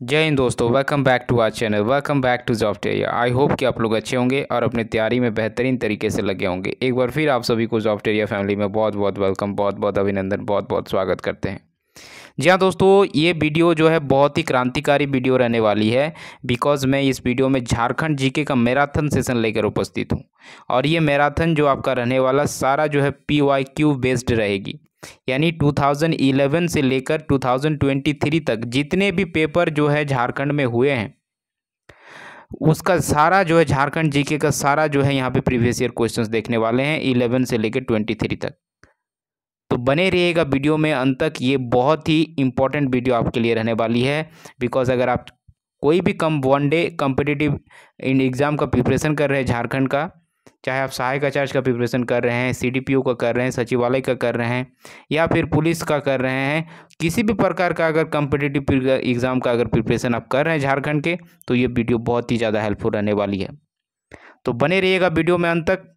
जय हिंद दोस्तों, welcome back to our channel. Welcome back to जॉफ्टेरिया। आई होप कि आप लोग अच्छे होंगे और अपनी तैयारी में बेहतरीन तरीके से लगे होंगे। एक बार फिर आप सभी को जॉफ्टेरिया फैमिली में बहुत बहुत वेलकम, बहुत बहुत अभिनंदन, बहुत बहुत स्वागत करते हैं। जी हाँ दोस्तों, ये वीडियो जो है बहुत ही क्रांतिकारी वीडियो रहने वाली है। बिकॉज मैं इस वीडियो में झारखंड जीके का मैराथन सेशन लेकर उपस्थित हूँ। और ये मैराथन जो आपका रहने वाला सारा जो है PYQ बेस्ड रहेगी। यानी 2011 से लेकर 2023 तक जितने भी पेपर जो है झारखंड में हुए हैं उसका सारा जो है झारखंड जीके का सारा जो है यहाँ पे प्रीवियस ईयर क्वेश्चंस देखने वाले हैं 11 से लेकर 23 तक। तो बने रहिएगा वीडियो में अंत तक। ये बहुत ही इंपॉर्टेंट वीडियो आपके लिए रहने वाली है। बिकॉज अगर आप कोई भी वन डे कम्पिटिटिव एग्ज़ाम का प्रिपरेशन कर रहे हैं झारखंड का, चाहे आप सहायक आचार्य का प्रिपरेशन कर रहे हैं, CDPO का कर रहे हैं, सचिवालय का कर रहे हैं, या फिर पुलिस का कर रहे हैं, किसी भी प्रकार का अगर कम्पिटिटिव एग्ज़ाम का अगर प्रिपरेशन आप कर रहे हैं झारखंड के, तो ये वीडियो बहुत ही ज़्यादा हेल्पफुल रहने वाली है। तो बने रहिएगा वीडियो में अंत तक।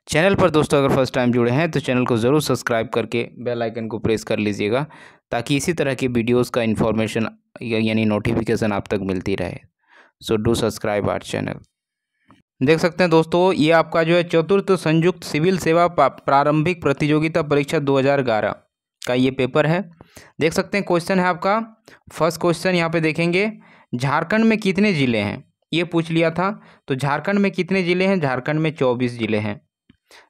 चैनल पर दोस्तों अगर फर्स्ट टाइम जुड़े हैं तो चैनल को ज़रूर सब्सक्राइब करके बेल आइकन को प्रेस कर लीजिएगा, ताकि इसी तरह की वीडियोस का इन्फॉर्मेशन यानी नोटिफिकेशन आप तक मिलती रहे। So do subscribe our channel. देख सकते हैं दोस्तों, ये आपका जो है चतुर्थ संयुक्त सिविल सेवा प्रारंभिक प्रतियोगिता परीक्षा 2011 का ये पेपर है। देख सकते हैं क्वेश्चन है आपका। फर्स्ट क्वेश्चन यहाँ पे देखेंगे, झारखंड में कितने ज़िले हैं, ये पूछ लिया था। तो झारखंड में कितने ज़िले हैं? झारखंड में 24 ज़िले हैं।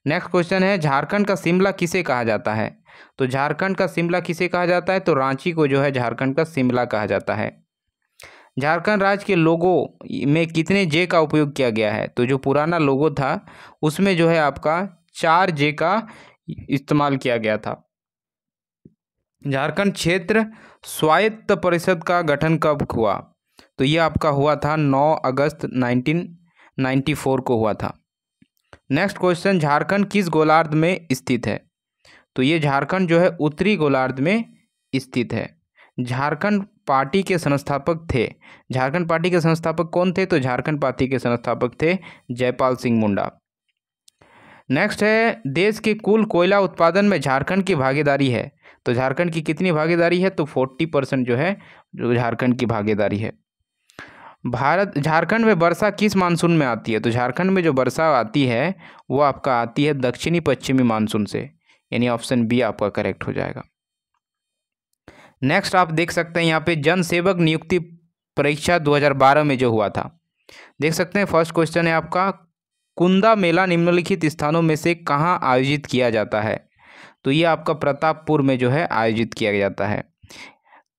नेक्स्ट क्वेश्चन है, झारखंड का शिमला किसे कहा जाता है? तो झारखंड का शिमला किसे कहा जाता है? तो रांची को जो है झारखंड का शिमला कहा जाता है। झारखंड राज्य के लोगो में कितने जे का उपयोग किया गया है? तो जो पुराना लोगो था उसमें जो है आपका 4 जे का इस्तेमाल किया गया था। झारखंड क्षेत्र स्वायत्त परिषद का गठन कब हुआ? तो ये आपका हुआ था 9 अगस्त 1994 को हुआ था। नेक्स्ट क्वेश्चन, झारखंड किस गोलार्ध में स्थित है? तो ये झारखंड जो है उत्तरी गोलार्ध में स्थित है। झारखंड पार्टी के संस्थापक थे। झारखंड पार्टी के संस्थापक कौन थे? तो झारखंड पार्टी के संस्थापक थे जयपाल सिंह मुंडा। नेक्स्ट है, देश के कुल कोयला उत्पादन में झारखंड की भागीदारी है। तो झारखंड की कितनी भागीदारी है? तो 40% जो है जो झारखंड की भागीदारी है। झारखंड में वर्षा किस मानसून में आती है? तो झारखंड में जो वर्षा आती है वो आपका आती है दक्षिणी पश्चिमी मानसून से, यानी ऑप्शन बी आपका करेक्ट हो जाएगा। नेक्स्ट आप देख सकते हैं यहाँ पे जन सेवक नियुक्ति परीक्षा 2012 में जो हुआ था। देख सकते हैं फर्स्ट क्वेश्चन है आपका, कुंदा मेला निम्नलिखित स्थानों में से कहाँ आयोजित किया जाता है? तो ये आपका प्रतापपुर में जो है आयोजित किया जाता है।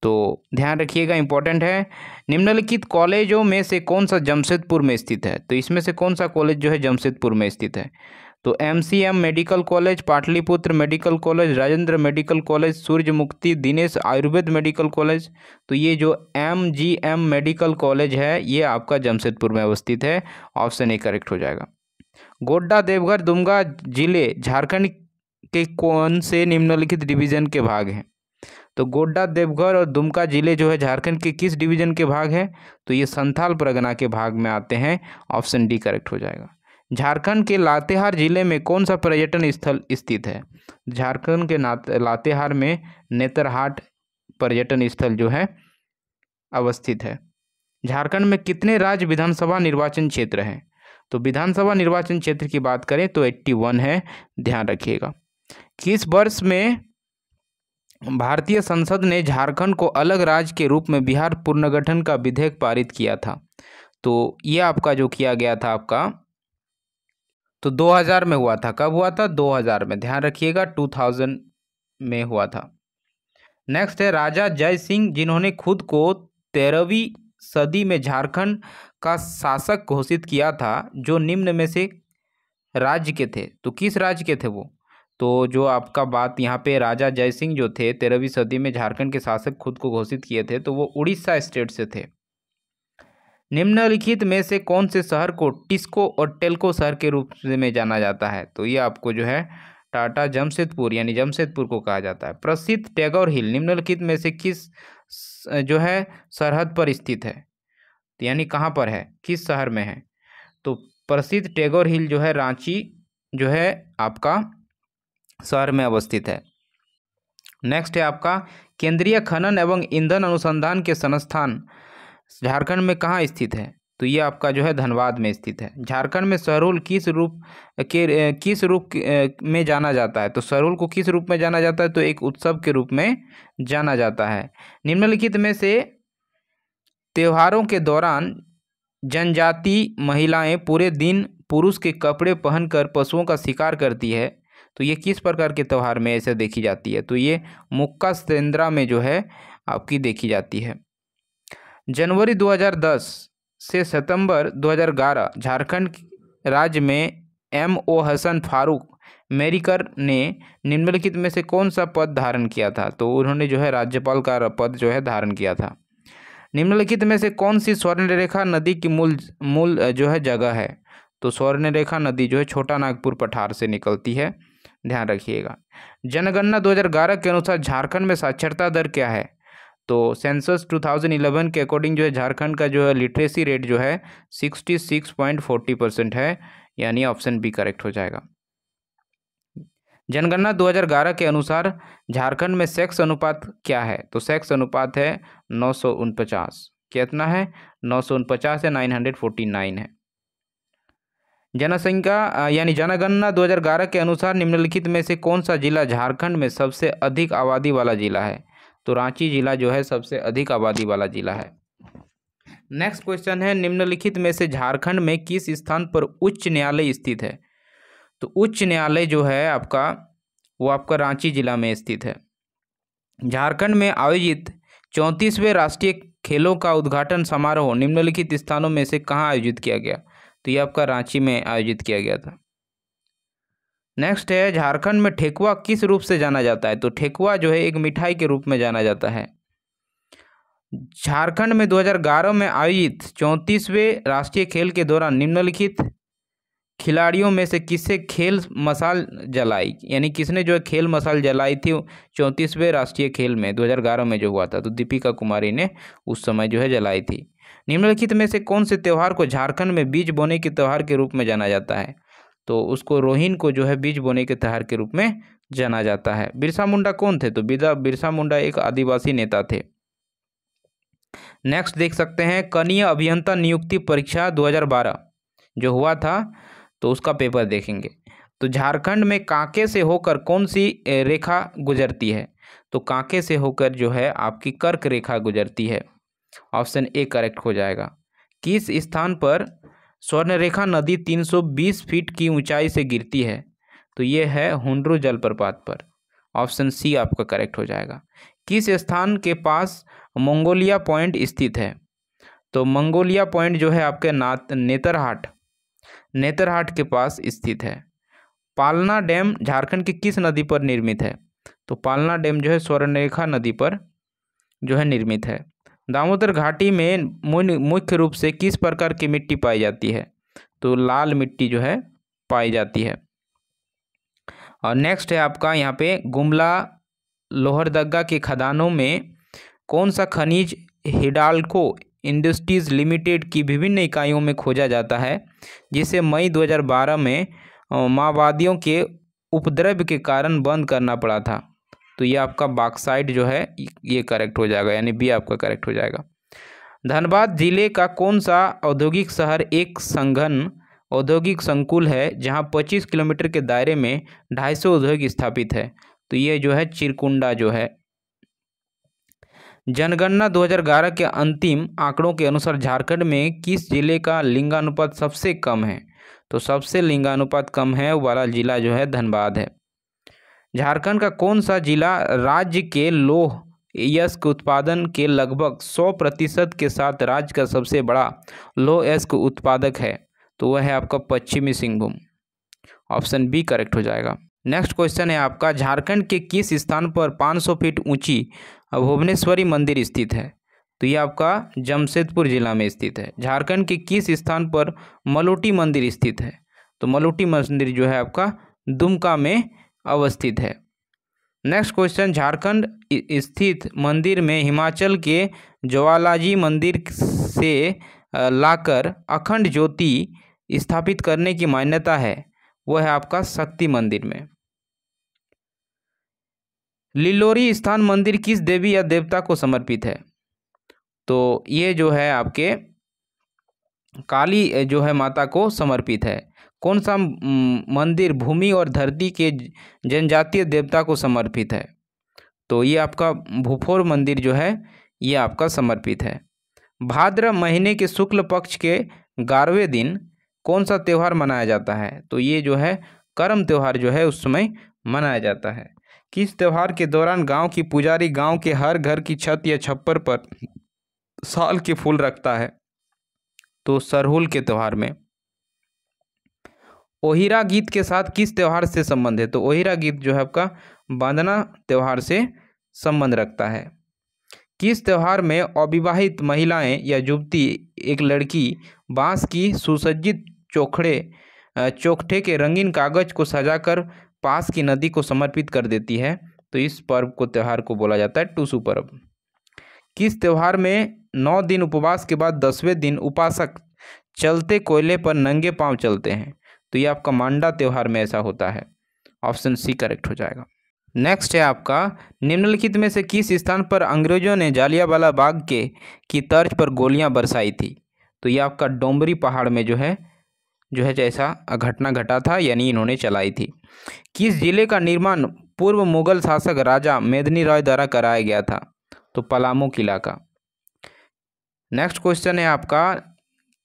तो ध्यान रखिएगा, इंपॉर्टेंट है। निम्नलिखित कॉलेजों में से कौन सा जमशेदपुर में स्थित है? तो इसमें से कौन सा कॉलेज जो है जमशेदपुर में स्थित है? तो MCM medical college, Pataliputra medical college, Rajendra medical college, सूर्यमुक्ति, दिनेश आयुर्वेद मेडिकल कॉलेज। तो ये जो MGM मेडिकल कॉलेज है ये आपका जमशेदपुर में अवस्थित है। ऑप्शन ए करेक्ट हो जाएगा। गोड्डा, देवघर, दुमका जिले झारखंड के कौन से निम्नलिखित डिवीजन के भाग हैं? तो गोड्डा, देवघर और दुमका जिले जो है झारखंड के किस डिवीजन के भाग हैं? तो ये संथाल परगना के भाग में आते हैं। ऑप्शन डी करेक्ट हो जाएगा। झारखंड के लातेहार जिले में कौन सा पर्यटन स्थल स्थित है? झारखंड के लातेहार में नेतरहाट पर्यटन स्थल जो है अवस्थित है। झारखंड में कितने राज्य विधानसभा निर्वाचन क्षेत्र हैं? तो विधानसभा निर्वाचन क्षेत्र की बात करें तो 81 है, ध्यान रखिएगा। किस वर्ष में भारतीय संसद ने झारखंड को अलग राज्य के रूप में बिहार पुनर्गठन का विधेयक पारित किया था? तो ये आपका जो किया गया था आपका तो 2000 में हुआ था। कब हुआ था? 2000 में, ध्यान रखिएगा 2000 में हुआ था। नेक्स्ट है, राजा जय सिंह जिन्होंने खुद को 13वीं सदी में झारखंड का शासक घोषित किया था, जो निम्न में से राज्य के थे। तो किस राज्य के थे वो? तो जो आपका बात यहाँ पे राजा जय सिंह जो थे 13वीं सदी में झारखंड के शासक खुद को घोषित किए थे, तो वो उड़ीसा स्टेट से थे। निम्नलिखित में से कौन से शहर को टिस्को और टेल्को शहर के रूप में जाना जाता है? तो ये आपको जो है टाटा जमशेदपुर यानी जमशेदपुर को कहा जाता है। प्रसिद्ध टैगोर हिल निम्नलिखित में से किस जो है सरहद पर स्थित है? तो यानी कहाँ पर है, किस शहर में है? तो प्रसिद्ध टैगोर हिल जो है रांची जो है आपका शहर में अवस्थित है। नेक्स्ट है आपका केंद्रीय खनन एवं ईंधन अनुसंधान के संस्थान झारखंड में कहाँ स्थित है? तो ये आपका जो है धनबाद में स्थित है। झारखंड में सरहुल किस रूप में जाना जाता है? तो सरहुल को किस रूप में जाना जाता है? तो एक उत्सव के रूप में जाना जाता है। निम्नलिखित में से त्योहारों के दौरान जनजाति महिलाएं पूरे दिन पुरुष के कपड़े पहनकर पशुओं का शिकार करती है, तो ये किस प्रकार के त्यौहार में ऐसे देखी जाती है? तो ये मुक्का सेंद्रा में जो है आपकी देखी जाती है। जनवरी 2010 से सितंबर 2011 झारखंड राज्य में MO हसन फारूक मेरिकर ने निम्नलिखित में से कौन सा पद धारण किया था? तो उन्होंने जो है राज्यपाल का पद जो है धारण किया था। निम्नलिखित में से कौन सी स्वर्णरेखा नदी की मूल जो है जगह है? तो स्वर्णरेखा नदी जो है छोटा नागपुर पठार से निकलती है, ध्यान रखिएगा। जनगणना 2011 के अनुसार झारखंड में साक्षरता दर क्या है? तो सेंसस 2011 के अकॉर्डिंग जो है झारखंड का जो है लिटरेसी रेट जो है 66.40% है, यानी ऑप्शन बी करेक्ट हो जाएगा। जनगणना 2011 के अनुसार झारखंड में सेक्स अनुपात क्या है? तो सेक्स अनुपात है 949। कितना है? 949 है, 949 है। जनसंख्या यानी जनगणना 2011 के अनुसार निम्नलिखित में से कौन सा जिला झारखंड में सबसे अधिक आबादी वाला जिला है? तो रांची जिला जो है सबसे अधिक आबादी वाला जिला है। नेक्स्ट क्वेश्चन है निम्नलिखित में से झारखंड में किस स्थान पर उच्च न्यायालय स्थित है? तो उच्च न्यायालय जो है आपका वो आपका रांची जिला में स्थित है। झारखंड में आयोजित 34वें राष्ट्रीय खेलों का उद्घाटन समारोह निम्नलिखित स्थानों में से कहाँ आयोजित किया गया? तो ये आपका रांची में आयोजित किया गया था। नेक्स्ट है झारखंड में ठेकुआ किस रूप से जाना जाता है? तो ठेकुआ जो है एक मिठाई के रूप में जाना जाता है। झारखंड में 2011 में आयोजित 34वें राष्ट्रीय खेल के दौरान निम्नलिखित खिलाड़ियों में से किससे खेल मशाल जलाई, यानी किसने जो है खेल मशाल जलाई थी 34वें राष्ट्रीय खेल में 2011 में जो हुआ था? तो दीपिका कुमारी ने उस समय जो है जलाई थी। निम्नलिखित में से कौन से त्यौहार को झारखंड में बीज बोने के त्यौहार के रूप में जाना जाता है? तो उसको रोहिन को जो है बीज बोने के त्यौहार के रूप में जाना जाता है। बिरसा मुंडा कौन थे? तो बिरसा मुंडा एक आदिवासी नेता थे। नेक्स्ट देख सकते हैं कनीय अभियंता नियुक्ति परीक्षा 2012 जो हुआ था, तो उसका पेपर देखेंगे। तो झारखंड में कांके से होकर कौन सी रेखा गुजरती है? तो कांके से होकर जो है आपकी कर्क रेखा गुजरती है, ऑप्शन ए करेक्ट हो जाएगा। किस स्थान पर स्वर्णरेखा नदी 320 फीट की ऊंचाई से गिरती है? तो ये है हुंड्रू जलप्रपात पर, ऑप्शन सी आपका करेक्ट हो जाएगा। किस स्थान के पास मंगोलिया पॉइंट स्थित है? तो मंगोलिया पॉइंट जो है आपके नेतरहाट के पास स्थित है। पालना डैम झारखंड की किस नदी पर निर्मित है? तो पालना डैम जो है स्वर्णरेखा नदी पर जो है निर्मित है। दामोदर घाटी में मुख्य रूप से किस प्रकार की मिट्टी पाई जाती है? तो लाल मिट्टी जो है पाई जाती है। और नेक्स्ट है आपका यहाँ पे गुमला लोहरदगा के खदानों में कौन सा खनिज हिडाल्को इंडस्ट्रीज लिमिटेड की विभिन्न इकाइयों में खोजा जाता है, जिसे मई 2012 में माओवादियों के उपद्रव के कारण बंद करना पड़ा था? तो ये आपका बॉक्साइट जो है ये करेक्ट हो जाएगा, यानी बी आपका करेक्ट हो जाएगा। धनबाद जिले का कौन सा औद्योगिक शहर एक संघन औद्योगिक संकुल है जहां 25 किलोमीटर के दायरे में 250 उद्योग स्थापित है? तो ये जो है चिरकुंडा जो है। जनगणना 2011 के अंतिम आंकड़ों के अनुसार झारखंड में किस जिले का लिंगानुपात सबसे कम है? तो सबसे लिंगानुपात कम है वाला जिला जो है धनबाद है। झारखंड का कौन सा जिला राज्य के लौह अयस्क उत्पादन के लगभग 100% के साथ राज्य का सबसे बड़ा लौह अयस्क उत्पादक है? तो वह है आपका पश्चिमी सिंहभूम, ऑप्शन बी करेक्ट हो जाएगा। नेक्स्ट क्वेश्चन है आपका झारखंड के किस स्थान पर 500 फीट ऊंची भुवनेश्वरी मंदिर स्थित है? तो ये आपका जमशेदपुर जिला में स्थित है। झारखंड के किस स्थान पर मलोटी मंदिर स्थित है? तो मलोटी मंदिर जो है आपका दुमका में अवस्थित है। नेक्स्ट क्वेश्चन झारखंड स्थित मंदिर में हिमाचल के ज्वालाजी मंदिर से लाकर अखंड ज्योति स्थापित करने की मान्यता है, वह है आपका शक्ति मंदिर में। लिलोरी स्थान मंदिर किस देवी या देवता को समर्पित है? तो ये जो है आपके काली जो है माता को समर्पित है। कौन सा मंदिर भूमि और धरती के जनजातीय देवता को समर्पित है? तो ये आपका भूफोर मंदिर जो है ये आपका समर्पित है। भाद्र महीने के शुक्ल पक्ष के 11वें दिन कौन सा त्यौहार मनाया जाता है? तो ये जो है करम त्यौहार जो है उस समय मनाया जाता है। किस त्यौहार के दौरान गांव की पुजारी गांव के हर घर की छत या छप्पर पर साल के फूल रखता है? तो सरहुल के त्यौहार में। ओहिरा गीत के साथ किस त्यौहार से संबंध है? तो ओहिरा गीत जो है आपका बांधना त्यौहार से संबंध रखता है। किस त्यौहार में अविवाहित महिलाएं या युवती एक लड़की बांस की सुसज्जित चोखटे के रंगीन कागज को सजाकर पास की नदी को समर्पित कर देती है? तो इस पर्व को त्यौहार को बोला जाता है टूसू पर्व। किस त्यौहार में 9 दिन उपवास के बाद 10वें दिन उपासक चलते कोयले पर नंगे पांव चलते हैं? तो ये आपका मांडा त्यौहार में ऐसा होता है। ऑप्शन सी करेक्ट हो जाएगा। नेक्स्ट है आपका निम्नलिखित में से किस स्थान पर अंग्रेजों ने जालियांवाला बाग की तर्ज पर गोलियां बरसाई थी? तो ये आपका डोंबरी पहाड़ में जो है जैसा घटना घटा था, यानी इन्होंने चलाई थी। किस जिले का निर्माण पूर्व मुगल शासक राजा मेदिनी राय द्वारा कराया गया था? तो पलामू किला का। नेक्स्ट क्वेश्चन है आपका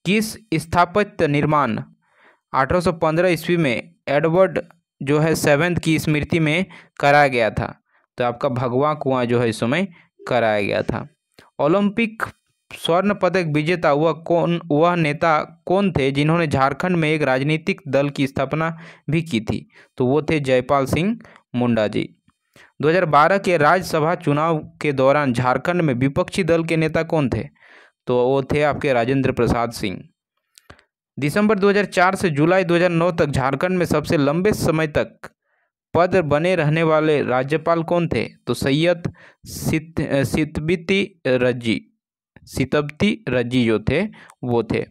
किस स्थापत्य निर्माण 1815 ईस्वी में एडवर्ड जो है 7th की स्मृति में कराया गया था? तो आपका भगवा कुआं जो है इस समय कराया गया था। ओलंपिक स्वर्ण पदक विजेता वह नेता कौन थे जिन्होंने झारखंड में एक राजनीतिक दल की स्थापना भी की थी? तो वो थे जयपाल सिंह मुंडा जी। 2012 के राज्यसभा चुनाव के दौरान झारखंड में विपक्षी दल के नेता कौन थे? तो वो थे आपके राजेंद्र प्रसाद सिंह। दिसंबर 2004 से जुलाई 2009 तक झारखंड में सबसे लंबे समय तक पद बने रहने वाले राज्यपाल कौन थे? तो सैयद सितबती रज्जी जो थे वो थे।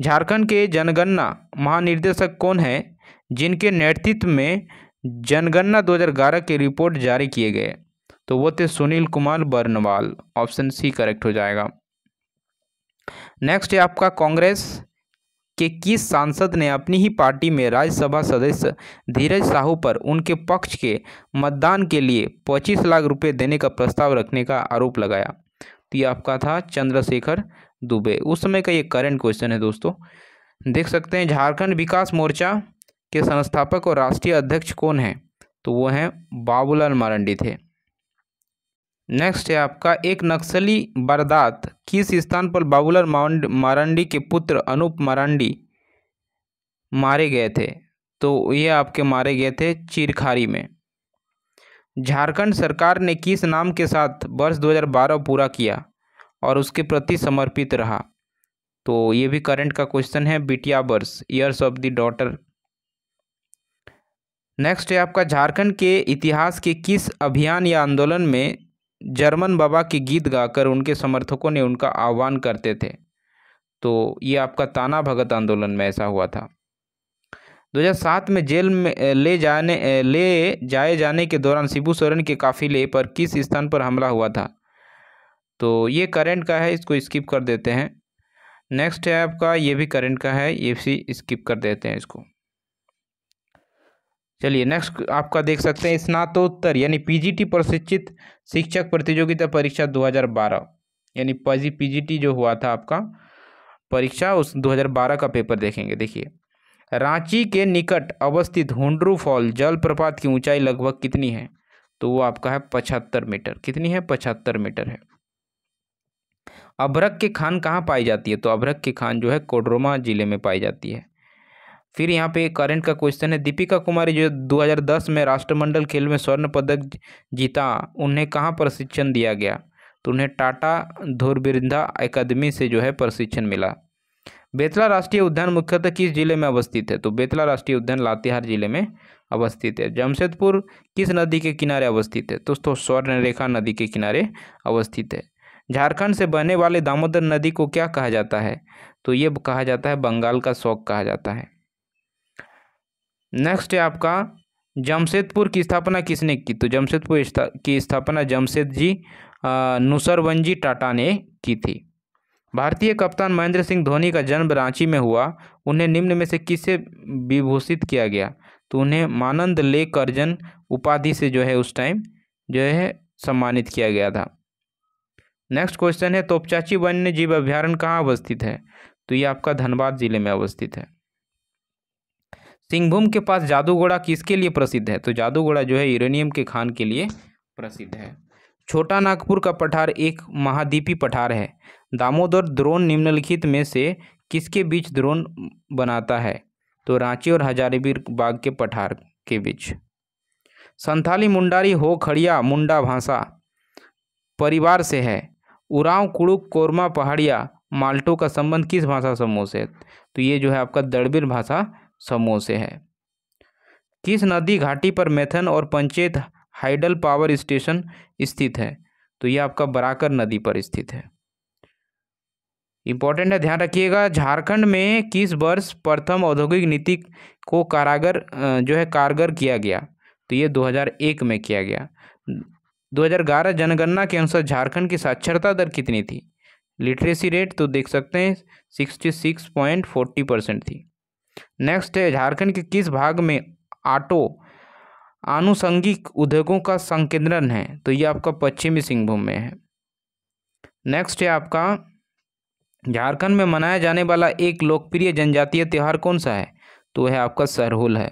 झारखंड के जनगणना महानिदेशक कौन है जिनके नेतृत्व में जनगणना 2011 के रिपोर्ट जारी किए गए? तो वो थे Sunil Kumar Barnwal. Option C correct हो जाएगा। नेक्स्ट है आपका कांग्रेस के किस सांसद ने अपनी ही पार्टी में राज्यसभा सदस्य धीरज साहू पर उनके पक्ष के मतदान के लिए 25 लाख रुपए देने का प्रस्ताव रखने का आरोप लगाया? तो ये आपका था चंद्रशेखर दुबे। उस समय का ये करंट क्वेश्चन है दोस्तों। देख सकते हैं झारखंड विकास मोर्चा के संस्थापक और राष्ट्रीय अध्यक्ष कौन है? तो वो हैं बाबूलाल मरांडी थे। नेक्स्ट है आपका एक नक्सली वारदात किस स्थान पर बाबूलाल मरांडी के पुत्र अनूप मरांडी मारे गए थे? तो ये आपके मारे गए थे चिरखारी में। झारखंड सरकार ने किस नाम के साथ वर्ष 2012 पूरा किया और उसके प्रति समर्पित रहा? तो ये भी करंट का क्वेश्चन है, बिटिया वर्ष, years of the daughter. Next है आपका झारखंड के इतिहास के किस अभियान या आंदोलन में जर्मन बाबा के गीत गाकर उनके समर्थकों ने उनका आह्वान करते थे? तो ये आपका ताना भगत आंदोलन में ऐसा हुआ था। 2007 में जेल में ले जाए जाने के दौरान शिबू सोरेन के काफिले पर किस स्थान पर हमला हुआ था? तो ये करंट का है, इसको स्किप कर देते हैं। नेक्स्ट है आपका ये भी करंट का है, ये भी स्किप कर देते हैं इसको। चलिए नेक्स्ट आपका देख सकते हैं स्नातकोत्तर यानी पीजीटी प्रशिक्षित शिक्षक प्रतियोगिता परीक्षा 2012 यानी पीजीटी जो हुआ था आपका परीक्षा उस 2012 का पेपर देखेंगे। देखिए रांची के निकट अवस्थित हुंड्रू फॉल जलप्रपात की ऊंचाई लगभग कितनी है? तो वो आपका है 75 मीटर। कितनी है? 75 मीटर है। अभ्रक की खान कहाँ पाई जाती है? तो अभ्रक की खान जो है कोडरमा जिले में पाई जाती है। फिर यहाँ पे करंट का क्वेश्चन है दीपिका कुमारी जो 2010 में राष्ट्रमंडल खेल में स्वर्ण पदक जीता, उन्हें कहाँ प्रशिक्षण दिया गया? तो उन्हें टाटा धुरबिंदा अकादमी से जो है प्रशिक्षण मिला। बेतला राष्ट्रीय उद्यान मुख्यतः किस जिले में अवस्थित है? तो बेतला राष्ट्रीय उद्यान लातेहार जिले में अवस्थित है। जमशेदपुर किस नदी के किनारे अवस्थित है? दोस्तों स्वर्णरेखा नदी के किनारे अवस्थित है। झारखंड से बहने वाले दामोदर नदी को क्या कहा जाता है? तो ये कहा जाता है बंगाल का शौक कहा जाता है। नेक्स्ट है आपका जमशेदपुर की स्थापना किसने की? तो जमशेदपुर की स्थापना जमशेद जी नुसरवंजी टाटा ने की थी। भारतीय कप्तान महेंद्र सिंह धोनी का जन्म रांची में हुआ। उन्हें निम्न में से किससे विभूषित किया गया? तो उन्हें मानंद ले करजन उपाधि से जो है उस टाइम जो है सम्मानित किया गया था। नेक्स्ट क्वेश्चन है, तोपचाची वन्य जीव अभ्यारण्य कहाँ अवस्थित है? तो ये आपका धनबाद जिले में अवस्थित है। सिंहभूम के पास जादूगोड़ा किसके लिए प्रसिद्ध है? तो जादूगोड़ा जो है यूरेनियम के खान के लिए प्रसिद्ध है। छोटा नागपुर का पठार एक महाद्वीपी पठार है। दामोदर द्रोण निम्नलिखित में से किसके बीच द्रोण बनाता है? तो रांची और हजारीबाग के पठार के बीच। संथाली मुंडारी हो खड़िया मुंडा भाषा परिवार से है। उरांव कुड़ुक कोरमा पहाड़िया माल्टो का संबंध किस भाषा समूह से? तो ये जो है आपका द्रविड़ भाषा समूह से है। किस नदी घाटी पर मैथन और पंचेत हाइडल पावर स्टेशन स्थित है? तो ये आपका बराकर नदी पर स्थित है। इंपॉर्टेंट है, ध्यान रखिएगा। झारखंड में किस वर्ष प्रथम औद्योगिक नीति को कारगर किया गया? तो ये 2001 में किया गया। 2011 जनगणना के अनुसार झारखंड की साक्षरता दर कितनी थी? लिटरेसी रेट तो देख सकते हैं 66.40% थी। नेक्स्ट है, झारखंड के किस भाग में ऑटो आनुषंगिक उद्योगों का संकेंद्रण है? तो ये आपका पश्चिमी सिंहभूम में है। नेक्स्ट है आपका, झारखंड में मनाया जाने वाला एक लोकप्रिय जनजातीय त्यौहार कौन सा है? तो है आपका सरहुल है।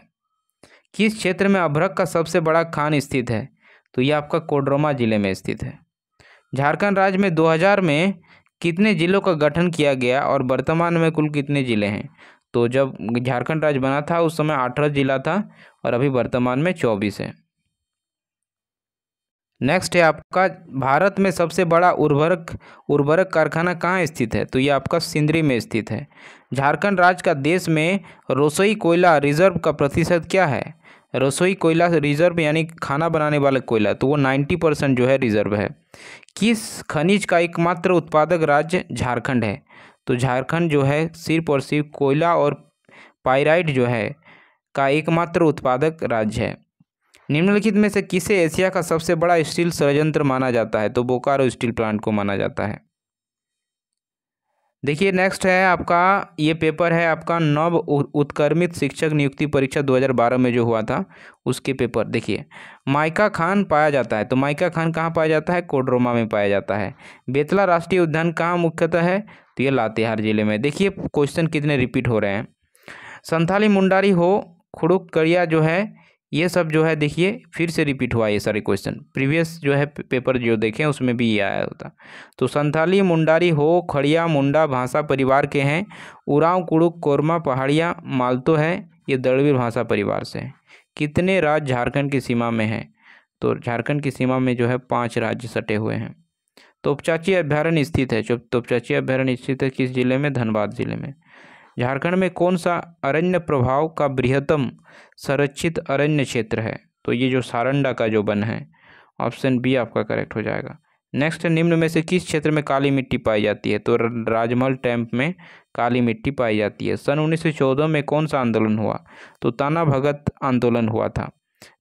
किस क्षेत्र में अभ्रक का सबसे बड़ा खान स्थित है? तो ये आपका कोडरमा जिले में स्थित है। झारखंड राज्य में 2000 में कितने जिलों का गठन किया गया और वर्तमान में कुल कितने जिले हैं? तो जब झारखंड राज्य बना था उस समय 18 जिला था और अभी वर्तमान में 24 है। नेक्स्ट है आपका, भारत में सबसे बड़ा उर्वरक कारखाना कहाँ स्थित है? तो ये आपका सिंदरी में स्थित है। झारखंड राज्य का देश में रसोई कोयला रिजर्व का प्रतिशत क्या है? रसोई कोयला रिजर्व यानी खाना बनाने वाला कोयला, तो वो 90% जो है रिजर्व है। किस खनिज का एकमात्र उत्पादक राज्य झारखंड है? तो झारखंड जो है सिर्फ और सिर्फ कोयला और पाइराइट जो है का एकमात्र उत्पादक राज्य है। निम्नलिखित में से किसे एशिया का सबसे बड़ा स्टील संयंत्र माना जाता है? तो बोकारो स्टील प्लांट को माना जाता है। देखिए नेक्स्ट है आपका, ये पेपर है आपका नव उत्क्रमित शिक्षक नियुक्ति परीक्षा 2012 में जो हुआ था उसके पेपर। देखिए, माइका खान पाया जाता है, तो माइका खान कहाँ पाया जाता है? कोडरमा में पाया जाता है। बेतला राष्ट्रीय उद्यान कहाँ मुख्यतः है? तो ये लातेहार जिले में। देखिए क्वेश्चन कितने रिपीट हो रहे हैं। संथाली मुंडारी हो खुड़ुक करिया जो है ये सब जो है देखिए फिर से रिपीट हुआ ये सारे क्वेश्चन। प्रीवियस जो है पेपर जो देखें उसमें भी ये आया होता। तो संथाली मुंडारी हो खड़िया मुंडा भाषा परिवार के हैं। उरांव कुड़ुक कोरमा पहाड़िया माल्तो है, ये द्रविड़ भाषा परिवार से है। कितने राज्य झारखंड की सीमा में हैं? तो झारखंड की सीमा में जो है 5 राज्य सटे हुए हैं। तोपचाची अभ्यारण्य स्थित है, तोपचाची अभ्यारण्य स्थित है किस जिले में? धनबाद जिले में। झारखंड में कौन सा अरण्य प्रभाव का बृहत्तम संरक्षित अरण्य क्षेत्र है? तो ये जो सारंडा का जो वन है, ऑप्शन बी आपका करेक्ट हो जाएगा। नेक्स्ट, निम्न में से किस क्षेत्र में काली मिट्टी पाई जाती है? तो राजमहल टैंप में काली मिट्टी पाई जाती है। सन 1914 में कौन सा आंदोलन हुआ? तो ताना भगत आंदोलन हुआ था।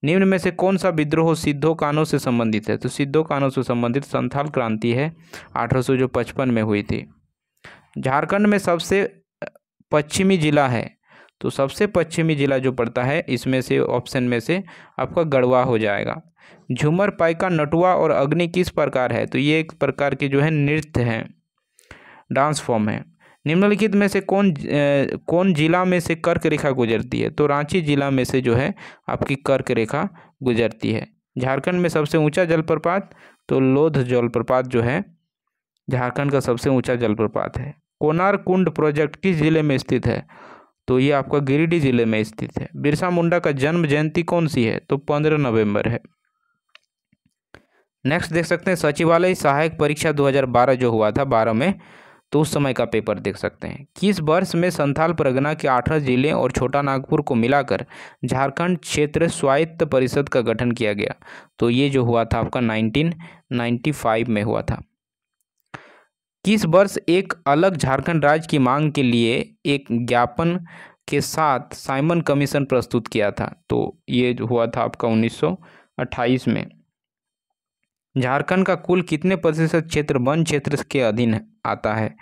निम्न में से कौन सा विद्रोह सिद्धो कानो से संबंधित है? तो सिद्धो कानो से संबंधित संथाल क्रांति है 1855 में हुई थी। झारखंड में सबसे पश्चिमी जिला है, तो सबसे पश्चिमी जिला जो पड़ता है इसमें से ऑप्शन में से आपका गढ़वा हो जाएगा। झूमर पाइका नटुआ और अग्नि किस प्रकार है? तो ये एक प्रकार के जो है नृत्य हैं, डांस फॉर्म है। निम्नलिखित में से कौन जिला में से कर्क रेखा गुजरती है? तो रांची जिला में से जो है आपकी कर्क रेखा गुजरती है। झारखंड में सबसे ऊंचा जलप्रपात, तो लोध जलप्रपात जो है झारखंड का सबसे ऊंचा जलप्रपात है। कोनार कुंड प्रोजेक्ट किस जिले में स्थित है? तो ये आपका गिरिडीह जिले में स्थित है। बिरसा मुंडा का जन्म जयंती कौन सी है? तो 15 नवंबर है। नेक्स्ट देख सकते हैं सचिवालय सहायक परीक्षा 2012 जो हुआ था 12 में, तो उस समय का पेपर देख सकते हैं। किस वर्ष में संथाल परगना के 18 जिले और छोटा नागपुर को मिलाकर झारखंड क्षेत्र स्वायत्त परिषद का गठन किया गया? तो ये जो हुआ था आपका 1995 में हुआ था। किस वर्ष एक अलग झारखंड राज्य की मांग के लिए एक ज्ञापन के साथ साइमन कमीशन प्रस्तुत किया था। तो ये जो हुआ था आपका 1928 में। झारखंड का कुल कितने प्रतिशत क्षेत्र वन क्षेत्र के अधीन आता है?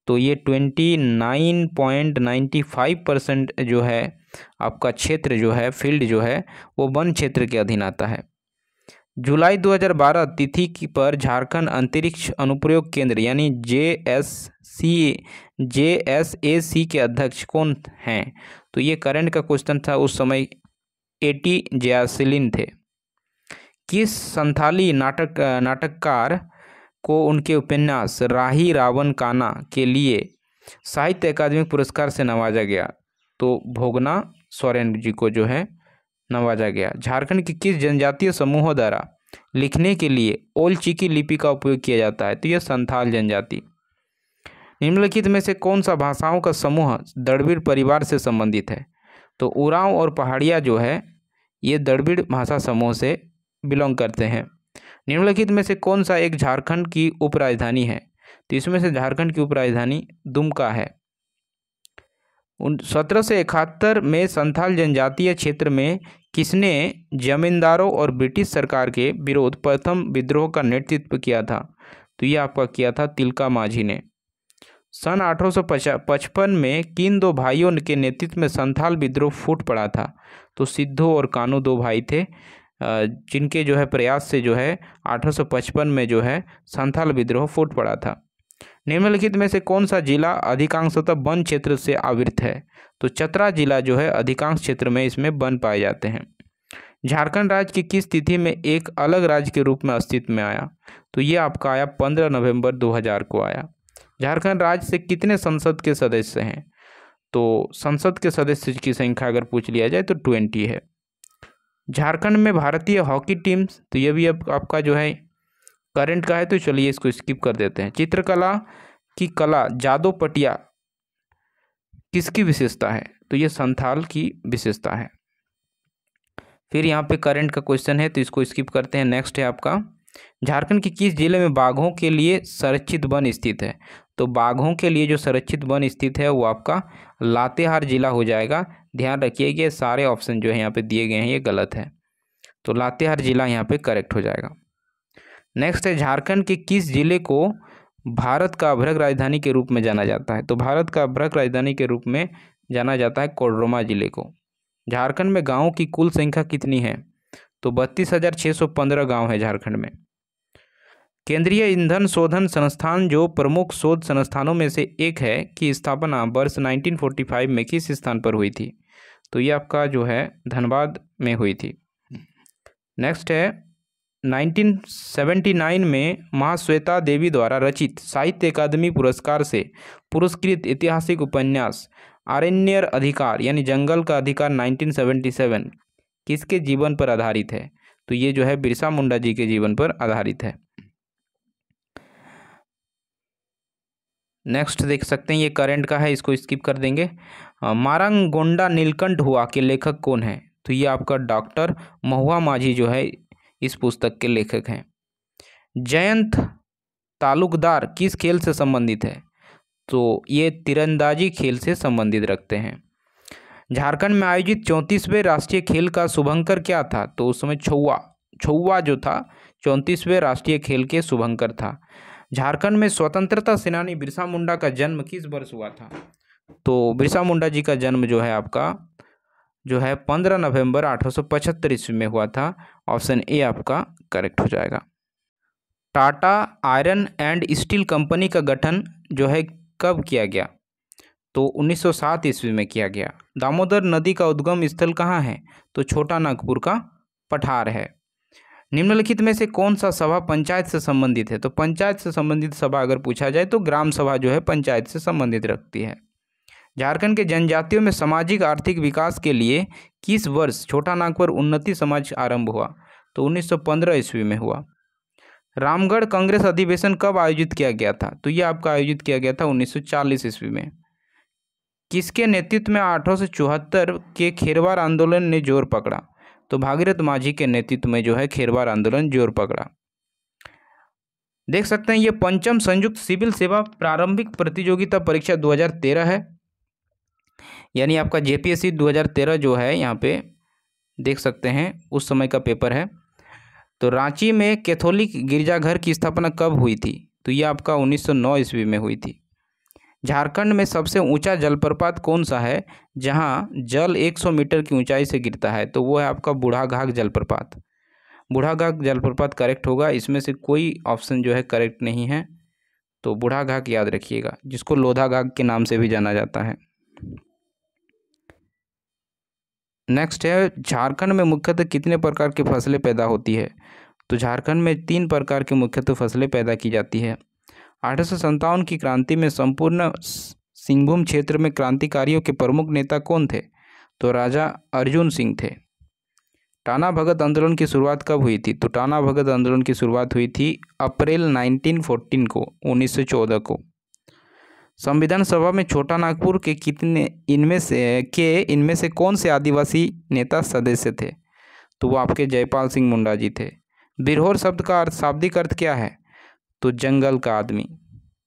तो ये 29.95% जो है आपका क्षेत्र जो है, फील्ड जो है, वो वन क्षेत्र के अधीन आता है। जुलाई 2012 तिथि पर झारखंड अंतरिक्ष अनुप्रयोग केंद्र यानी JSAC के अध्यक्ष कौन हैं? तो ये करंट का क्वेश्चन था, उस समय AT जयसिलिन थे। किस संथाली नाटककार को उनके उपन्यास राही रावण काना के लिए साहित्य अकादमी पुरस्कार से नवाजा गया? तो भोगना सोरेन जी को जो है नवाजा गया। झारखंड के किस जनजातीय समूहों द्वारा लिखने के लिए ओल चिकी लिपि का उपयोग किया जाता है? तो यह संथाल जनजाति। निम्नलिखित में से कौन सा भाषाओं का समूह द्रविड़ परिवार से संबंधित है? तो उरांव और पहाड़िया जो है ये द्रविड़ भाषा समूह से बिलोंग करते हैं। निम्नलिखित में से कौन सा एक झारखंड की उपराजधानी है? तो इसमें से झारखंड की उपराजधानी दुमका है। 1771 में संथाल जनजातीय क्षेत्र में किसने जमींदारों और ब्रिटिश सरकार के विरोध प्रथम विद्रोह का नेतृत्व किया था? तो ये आपका किया था तिलका मांझी ने। सन 1855 में किन दो भाइयों के नेतृत्व में संथाल विद्रोह फूट पड़ा था? तो सिद्धो और कानू दो भाई थे, जिनके जो है प्रयास से जो है 1855 में जो है संथाल विद्रोह फूट पड़ा था। निम्नलिखित में से कौन सा जिला अधिकांशतः वन क्षेत्र से आवृत है? तो चतरा जिला जो है अधिकांश क्षेत्र में इसमें वन पाए जाते हैं। झारखंड राज्य की किस तिथि में एक अलग राज्य के रूप में अस्तित्व में आया? तो ये आपका आया 15 नवंबर 2000 को आया। झारखंड राज्य से कितने संसद के सदस्य हैं? तो संसद के सदस्य की संख्या अगर पूछ लिया जाए तो 20 है। झारखंड में भारतीय हॉकी टीम्स, तो ये भी अब आपका जो है करंट का है, तो चलिए इसको स्किप कर देते हैं। चित्रकला की कला जादो पटिया किसकी विशेषता है? तो ये संथाल की विशेषता है। फिर यहाँ पे करंट का क्वेश्चन है, तो इसको स्किप करते हैं। नेक्स्ट है आपका, झारखंड के किस जिले में बाघों के लिए संरक्षित वन स्थित है? तो बाघों के लिए जो संरक्षित वन स्थित है वो आपका लातेहार जिला हो जाएगा। ध्यान रखिए कि सारे ऑप्शन जो है यहाँ पे दिए गए हैं ये गलत है, तो लातेहार जिला यहाँ पे करेक्ट हो जाएगा। नेक्स्ट है, झारखंड के किस जिले को भारत का अभ्रक राजधानी के रूप में जाना जाता है? तो भारत का अभ्रक राजधानी के रूप में जाना जाता है कोडरमा जिले को। झारखंड में गाँवों की कुल संख्या कितनी है? तो 32,615 गाँव है झारखंड में। केंद्रीय ईंधन शोधन संस्थान जो प्रमुख शोध संस्थानों में से एक है की स्थापना वर्ष 1945 में किस स्थान पर हुई थी? तो ये आपका जो है धनबाद में हुई थी। नेक्स्ट है, 1979 में महाश्वेता देवी द्वारा रचित साहित्य अकादमी पुरस्कार से पुरस्कृत ऐतिहासिक उपन्यास अरण्य अधिकार यानी जंगल का अधिकार 1977 किसके जीवन पर आधारित है? तो ये जो है बिरसा मुंडा जी के जीवन पर आधारित है। नेक्स्ट देख सकते हैं, ये करंट का है, इसको स्किप कर देंगे। मारंगोंडा नीलकंठ हुआ के लेखक कौन है? तो ये आपका डॉक्टर महुआ माझी जो है इस पुस्तक के लेखक हैं। जयंत तालुकदार किस खेल से संबंधित है? तो ये तीरंदाजी खेल से संबंधित रखते हैं। झारखंड में आयोजित 34वें राष्ट्रीय खेल का शुभंकर क्या था? तो उस समय छुआ जो था 34वें राष्ट्रीय खेल के शुभंकर था। झारखंड में स्वतंत्रता सेनानी बिरसा मुंडा का जन्म किस वर्ष हुआ था? तो बिरसा मुंडा जी का जन्म जो है आपका जो है 15 नवंबर 1875 ईस्वी में हुआ था। ऑप्शन ए आपका करेक्ट हो जाएगा। Tata iron and steel company का गठन जो है कब किया गया? तो 1907 ईस्वी में किया गया। दामोदर नदी का उद्गम स्थल कहाँ है? तो छोटा नागपुर का पठार है। निम्नलिखित में से कौन सा सभा पंचायत से संबंधित है? तो पंचायत से संबंधित सभा अगर पूछा जाए तो ग्राम सभा जो है पंचायत से संबंधित रखती है। झारखंड के जनजातियों में सामाजिक आर्थिक विकास के लिए किस वर्ष छोटा नागपुर उन्नति समाज आरंभ हुआ? तो 1915 ईस्वी में हुआ। रामगढ़ कांग्रेस अधिवेशन कब आयोजित किया गया था? तो यह आपका आयोजित किया गया था 1940 ईस्वी में। किसके नेतृत्व में 1874 के खेरवार आंदोलन ने जोर पकड़ा? तो भागीरथ माझी के नेतृत्व में जो है खेरवार आंदोलन जोर पकड़ा। देख सकते हैं, ये पंचम संयुक्त सिविल सेवा प्रारंभिक प्रतियोगिता परीक्षा 2013 है। यानी आपका जेपीएससी 2013 जो है यहाँ पे देख सकते हैं उस समय का पेपर है। तो रांची में कैथोलिक गिरजाघर की स्थापना कब हुई थी? तो ये आपका 1909 ईस्वी में हुई थी। झारखंड में सबसे ऊंचा जलप्रपात कौन सा है जहां जल 100 मीटर की ऊंचाई से गिरता है? तो वो है आपका बूढ़ाघाघ जलप्रपात। बूढ़ाघाघ जलप्रपात करेक्ट होगा, इसमें से कोई ऑप्शन जो है करेक्ट नहीं है। तो बूढ़ाघाघ याद रखिएगा, जिसको लोधाघाघ के नाम से भी जाना जाता है। नेक्स्ट है, झारखंड में मुख्यतः कितने प्रकार की फसलें पैदा होती है? तो झारखंड में 3 प्रकार की मुख्यतः फसलें पैदा की जाती है। 1857 की क्रांति में संपूर्ण सिंहभूम क्षेत्र में क्रांतिकारियों के प्रमुख नेता कौन थे? तो राजा अर्जुन सिंह थे। टाना भगत आंदोलन की शुरुआत कब हुई थी? तो टाना भगत आंदोलन की शुरुआत हुई थी अप्रैल 1914 को, 1914 को। संविधान सभा में छोटा नागपुर के कितने इनमें से कौन से आदिवासी नेता सदस्य थे? तो वो आपके जयपाल सिंह मुंडा जी थे। बिरहोर शब्द का शाब्दिक अर्थ क्या है? तो जंगल का आदमी।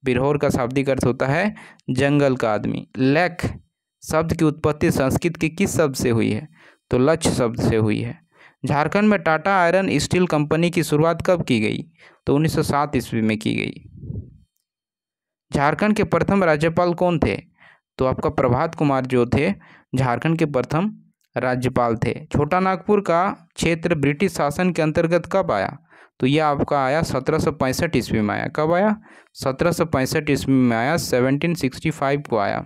बिरहोर का शाब्दिक अर्थ होता है जंगल का आदमी। लेख शब्द की उत्पत्ति संस्कृत के किस शब्द से हुई है? तो लक्ष्य शब्द से हुई है। झारखंड में टाटा आयरन स्टील कंपनी की शुरुआत कब की गई? तो 1907 ईस्वी में की गई। झारखंड के प्रथम राज्यपाल कौन थे? तो आपका प्रभात कुमार जो थे झारखंड के प्रथम राज्यपाल थे। छोटा नागपुर का क्षेत्र ब्रिटिश शासन के अंतर्गत कब आया? तो यह आपका आया 1765 ईस्वी में आया। कब आया? 1765 ईस्वी में आया, 1765 को आया।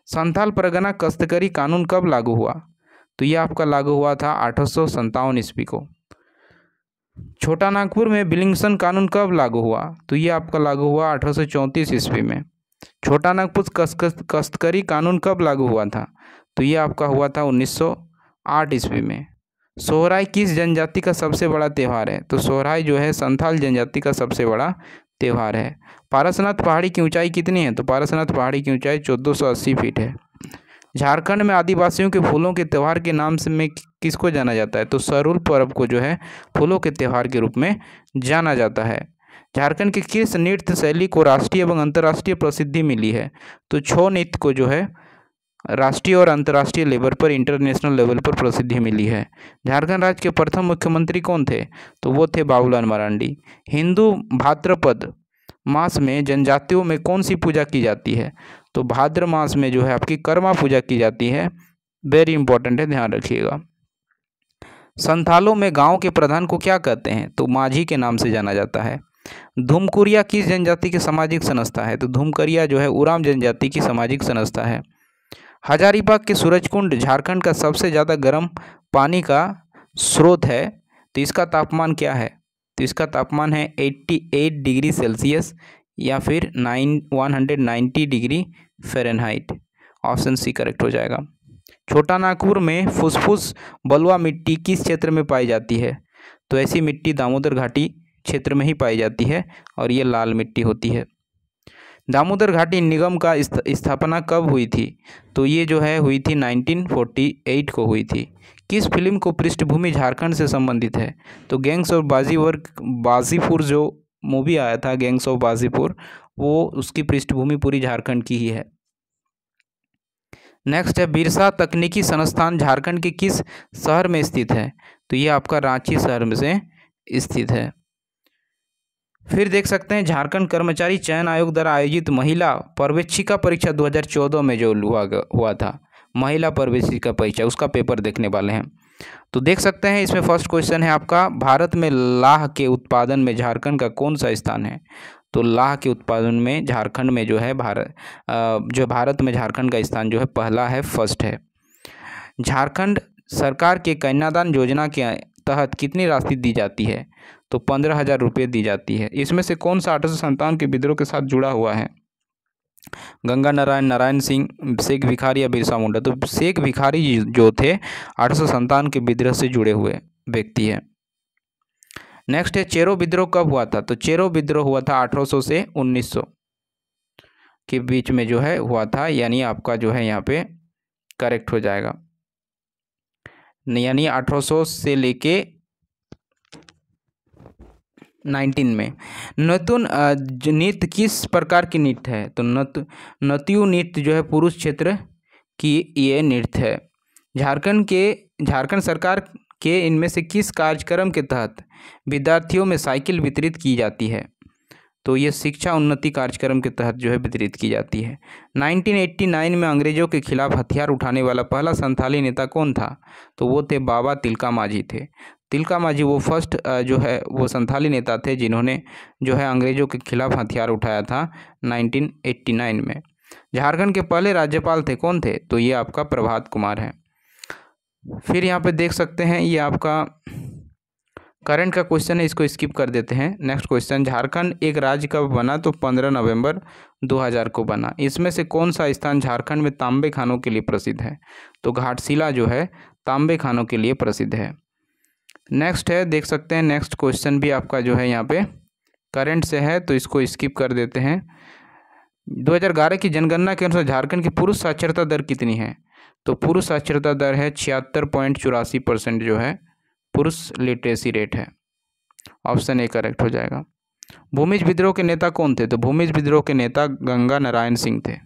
संथाल परगना कश्तकरी कानून कब लागू हुआ? तो यह आपका लागू हुआ था 1857 ईस्वी को। छोटा नागपुर में बिलिंगसन कानून कब लागू हुआ? तो ये आपका लागू हुआ 1834 ईस्वी में। छोटा नागपुर कश्तकरी कानून कब लागू हुआ था? तो ये आपका हुआ था 1908 ईस्वी में। सोहराय किस जनजाति का सबसे बड़ा त्यौहार है? तो सोहराय जो है संथाल जनजाति का सबसे बड़ा त्यौहार है। पारसनाथ पहाड़ी की ऊंचाई कितनी है? तो पारसनाथ पहाड़ी की ऊंचाई 1480 फीट है। झारखंड में आदिवासियों के फूलों के त्यौहार के नाम से में किसको जाना जाता है? तो सरुल पर्व को जो है फूलों के त्यौहार के रूप में जाना जाता है। झारखंड के किस नृत्य शैली को राष्ट्रीय एवं अंतर्राष्ट्रीय प्रसिद्धि मिली है? तो छौ नृत्य को जो है राष्ट्रीय और अंतर्राष्ट्रीय लेवल पर, इंटरनेशनल लेवल पर प्रसिद्धि मिली है। झारखंड राज्य के प्रथम मुख्यमंत्री कौन थे? तो वो थे बाबूलाल मरांडी। हिंदू भाद्रपद मास में जनजातियों में कौन सी पूजा की जाती है? तो भाद्र मास में जो है आपकी कर्मा पूजा की जाती है। वेरी इंपॉर्टेंट है, ध्यान रखिएगा। संथालों में गांव के प्रधान को क्या कहते हैं? तो माझी के नाम से जाना जाता है। धूमकुरिया किस जनजाति की सामाजिक संस्था है? तो धूमकुरिया जो है उराम जनजाति की सामाजिक संस्था है। हजारीबाग के सूरजकुंड झारखंड का सबसे ज़्यादा गर्म पानी का स्रोत है, तो इसका तापमान क्या है? तो इसका तापमान है 88 डिग्री सेल्सियस या फिर 190 degree Fahrenheit. Option C correct हो जाएगा। छोटा नागपुर में फुसफुस बलुआ मिट्टी किस क्षेत्र में पाई जाती है? तो ऐसी मिट्टी दामोदर घाटी क्षेत्र में ही पाई जाती है और ये लाल मिट्टी होती है। दामोदर घाटी निगम का स्थापना कब हुई थी? तो ये जो है हुई थी 1948 को हुई थी। किस फिल्म को पृष्ठभूमि झारखंड से संबंधित है? तो गैंग्स ऑफ बाजीपुर जो मूवी आया था, गैंग्स ऑफ बाजीपुर, वो उसकी पृष्ठभूमि पूरी झारखंड की ही है। नेक्स्ट है, बिरसा तकनीकी संस्थान झारखंड के किस शहर में स्थित है? तो ये आपका रांची शहर में से स्थित है। फिर देख सकते हैं झारखंड कर्मचारी चयन आयोग द्वारा आयोजित महिला पर्यवेक्षिका परीक्षा 2014 में जो हुआ था, महिला पर्यवेक्षिका परीक्षा, उसका पेपर देखने वाले हैं। तो देख सकते हैं इसमें फर्स्ट क्वेश्चन है आपका, भारत में लाह के उत्पादन में झारखंड का कौन सा स्थान है? तो लाह के उत्पादन में झारखंड में जो है भारत में झारखंड का स्थान जो है पहला है, फर्स्ट है। झारखंड सरकार के कन्यादान योजना के तहत कितनी राशि दी जाती है? तो 15,000 रुपये दी जाती है। इसमें से कौन सा 1857 के विद्रोह के साथ जुड़ा हुआ है? गंगा नारायण, नारायण सिंह, शेख भिखारी या बिरसा मुंडा? तो शेख भिखारी जो थे 1857 के विद्रोह से जुड़े हुए व्यक्ति है। नेक्स्ट है, चेरो विद्रोह कब हुआ था? तो चेरो विद्रोह हुआ था 1800 से 1900 के बीच में जो है हुआ था, यानी आपका जो है यहाँ पे करेक्ट हो जाएगा, यानी 1800 से लेके 19 में। नतुन नृत्य किस प्रकार की नृत्य है? तो नृत्य जो है पुरुष क्षेत्र कि ये नृत्य है। झारखंड सरकार के इनमें से किस कार्यक्रम के तहत विद्यार्थियों में साइकिल वितरित की जाती है? तो ये शिक्षा उन्नति कार्यक्रम के तहत जो है वितरित की जाती है। 1989 में अंग्रेजों के खिलाफ हथियार उठाने वाला पहला संथाली नेता कौन था? तो वो थे बाबा तिलका मांझी थे। तिलका मांझी वो फर्स्ट जो है वो संथाली नेता थे जिन्होंने जो है अंग्रेजों के खिलाफ हथियार उठाया था 1989 में। झारखंड के पहले राज्यपाल थे कौन थे? तो ये आपका प्रभात कुमार है। फिर यहाँ पे देख सकते हैं ये आपका करंट का क्वेश्चन है, इसको स्किप कर देते हैं। नेक्स्ट क्वेश्चन, झारखंड एक राज्य कब बना? तो 15 नवंबर 2000 को बना। इसमें से कौन सा स्थान झारखंड में तांबे खानों के लिए प्रसिद्ध है? तो घाटशिला जो है तांबे खानों के लिए प्रसिद्ध है। नेक्स्ट है, देख सकते हैं नेक्स्ट क्वेश्चन भी आपका जो है यहाँ पे करंट से है, तो इसको स्किप कर देते हैं। 2011 की जनगणना के अनुसार झारखंड की पुरुष साक्षरता दर कितनी है? तो पुरुष साक्षरता दर है 76.84% जो है पुरुष लिटरेसी रेट है। ऑप्शन ए करेक्ट हो जाएगा। भूमिज विद्रोह के नेता कौन थे? तो भूमिज विद्रोह के नेता गंगा नारायण सिंह थे,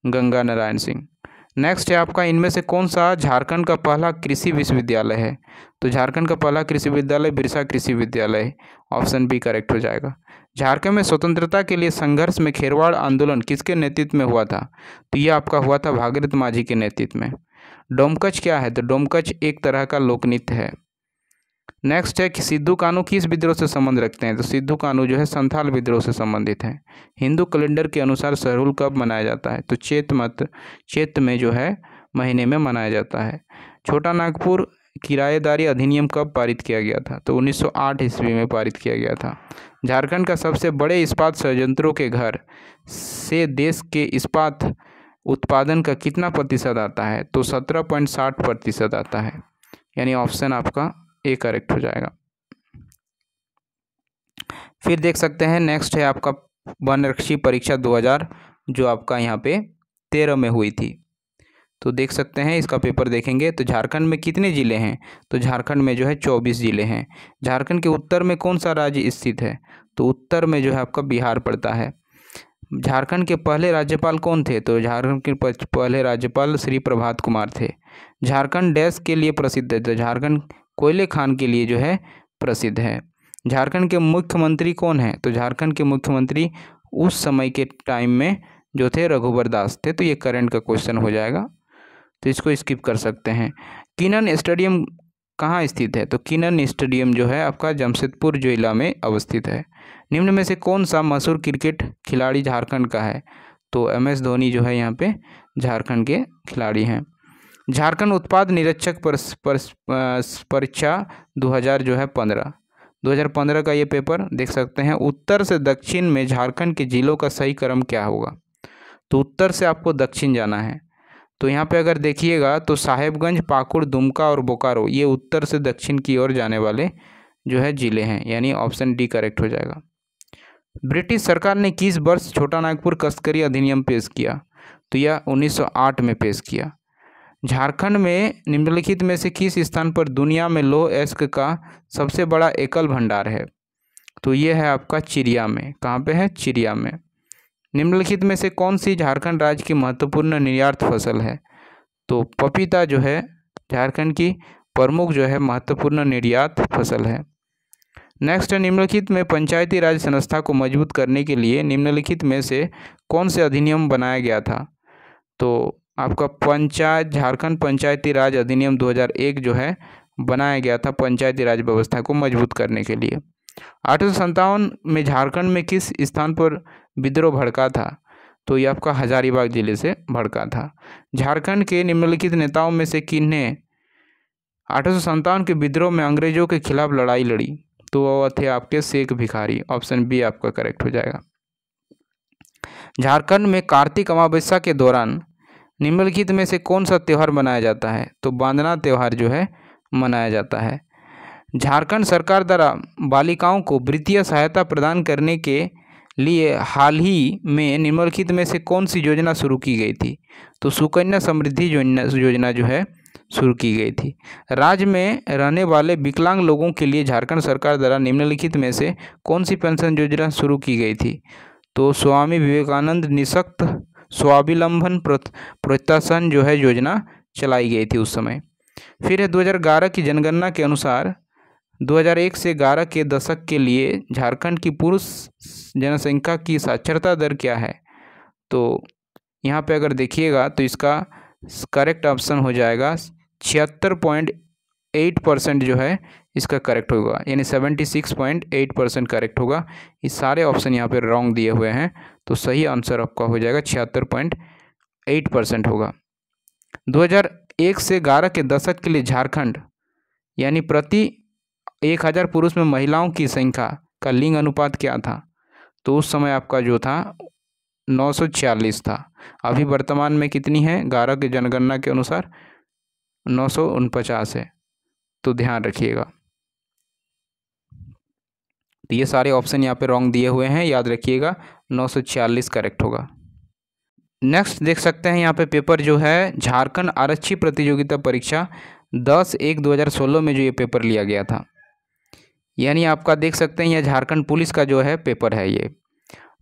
गंगा नारायण सिंह। नेक्स्ट है आपका, इनमें से कौन सा झारखंड का पहला कृषि विश्वविद्यालय है? तो झारखंड का पहला कृषि विद्यालय बिरसा कृषि विद्यालय। ऑप्शन बी करेक्ट हो जाएगा। झारखंड में स्वतंत्रता के लिए संघर्ष में खेरवाड़ आंदोलन किसके नेतृत्व में हुआ था? तो ये आपका हुआ था भागीरथ मांझी के नेतृत्व में। डोमकच क्या है? तो डोमकच एक तरह का लोक नृत्य है। नेक्स्ट है कि सिद्धू कान्हू किस विद्रोह से संबंध रखते हैं? तो सिद्धू कान्हू जो है संथाल विद्रोह से संबंधित है। हिंदू कैलेंडर के अनुसार सरहुल कब मनाया जाता है? तो चैत में जो है महीने में मनाया जाता है। छोटा नागपुर किराएदारी अधिनियम कब पारित किया गया था? तो 1908 ईस्वी में पारित किया गया था। झारखंड का सबसे बड़े इस्पात संयंत्रों के घर से देश के इस्पात उत्पादन का कितना प्रतिशत आता है? तो 17.60% आता है, यानी ऑप्शन आपका ए करेक्ट हो जाएगा। फिर देख सकते हैं नेक्स्ट है आपका वनरक्षी परीक्षा 2000 जो आपका यहाँ पे 13 में हुई थी। तो देख सकते हैं इसका पेपर देखेंगे तो झारखंड में कितने ज़िले हैं? तो झारखंड में जो है 24 ज़िले हैं। झारखंड के उत्तर में कौन सा राज्य स्थित है? तो उत्तर में जो है आपका बिहार पड़ता है। झारखंड के पहले राज्यपाल कौन थे? तो झारखंड के पहले राज्यपाल श्री प्रभात कुमार थे। झारखंड डैश के लिए प्रसिद्ध है? तो झारखंड कोयले खान के लिए जो है प्रसिद्ध है। झारखंड के मुख्यमंत्री कौन है? तो झारखंड के मुख्यमंत्री उस समय के टाइम में जो थे रघुवर दास थे। तो ये करंट का क्वेश्चन हो जाएगा, तो इसको स्किप कर सकते हैं। किनन स्टेडियम कहाँ स्थित है? तो किनन स्टेडियम जो है आपका जमशेदपुर जिला में अवस्थित है। निम्न में से कौन सा मशहूर क्रिकेट खिलाड़ी झारखंड का है? तो MS धोनी जो है यहाँ पे झारखंड के खिलाड़ी हैं। झारखंड उत्पाद निरीक्षक परीक्षा 2000 जो है 2015 का ये पेपर देख सकते हैं। उत्तर से दक्षिण में झारखंड के जिलों का सही क्रम क्या होगा? तो उत्तर से आपको दक्षिण जाना है। तो यहाँ पे अगर देखिएगा तो साहेबगंज, पाकुड़, दुमका और बोकारो ये उत्तर से दक्षिण की ओर जाने वाले जो है जिले हैं, यानी ऑप्शन डी करेक्ट हो जाएगा। ब्रिटिश सरकार ने किस वर्ष छोटा नागपुर तस्करी अधिनियम पेश किया? तो यह 1908 में पेश किया। झारखंड में निम्नलिखित में से किस स्थान पर दुनिया में लौह अयस्क का सबसे बड़ा एकल भंडार है? तो ये है आपका चिड़िया में। कहाँ पे है? चिड़िया में। निम्नलिखित में से कौन सी झारखंड राज्य की महत्वपूर्ण निर्यात फसल है? तो पपीता जो है झारखंड की प्रमुख जो है महत्वपूर्ण निर्यात फसल है। नेक्स्ट है, निम्नलिखित में पंचायती राज संस्था को मजबूत करने के लिए निम्नलिखित में से कौन से अधिनियम बनाया गया था? तो आपका झारखंड पंचायती राज अधिनियम 2001 जो है बनाया गया था पंचायती राज व्यवस्था को मजबूत करने के लिए। 1857 में झारखंड में किस स्थान पर विद्रोह भड़का था? तो ये आपका हजारीबाग जिले से भड़का था। झारखंड के निम्नलिखित नेताओं में से किन्हें 1857 के विद्रोह में अंग्रेजों के खिलाफ लड़ाई लड़ी? तो वो थे आपके शेख भिखारी। ऑप्शन बी आपका करेक्ट हो जाएगा। झारखंड में कार्तिक अमावस्या के दौरान निम्नलिखित में से कौन सा त्यौहार मनाया जाता है? तो बांदना त्यौहार जो है मनाया जाता है। झारखंड सरकार द्वारा बालिकाओं को वित्तीय सहायता प्रदान करने के लिए हाल ही में निम्नलिखित में से कौन सी योजना शुरू की गई थी? तो सुकन्या समृद्धि योजना जो है शुरू की गई थी। राज्य में रहने वाले विकलांग लोगों के लिए झारखंड सरकार द्वारा निम्नलिखित में से कौन सी पेंशन योजना शुरू की गई थी? तो स्वामी विवेकानंद निःशक्त स्वावलंबन प्रोत्साहन जो है योजना चलाई गई थी उस समय। फिर है 2011 की जनगणना के अनुसार 2001 से 11 के दशक के लिए झारखंड की पुरुष जनसंख्या की साक्षरता दर क्या है। तो यहाँ पे अगर देखिएगा तो इसका करेक्ट ऑप्शन हो जाएगा 76.8% जो है इसका करेक्ट होगा, यानी 76.8% करेक्ट होगा। ये सारे ऑप्शन यहाँ पे रॉन्ग दिए हुए हैं, तो सही आंसर आपका हो जाएगा 76.8% होगा। 2001 से 11 के दशक के लिए झारखंड यानी प्रति 1000 पुरुष में महिलाओं की संख्या का लिंग अनुपात क्या था। तो उस समय आपका जो था 946 था। अभी वर्तमान में कितनी है 11 की जनगणना के अनुसार 949 है, तो ध्यान रखिएगा। तो ये सारे ऑप्शन यहाँ पे रॉन्ग दिए हुए हैं, याद रखिएगा 946 करेक्ट होगा। नेक्स्ट देख सकते हैं यहाँ पे पेपर जो है झारखंड आरक्षी प्रतियोगिता परीक्षा 10/1/2016 में जो ये पेपर लिया गया था, यानी आपका देख सकते हैं यह झारखंड पुलिस का जो है पेपर है ये।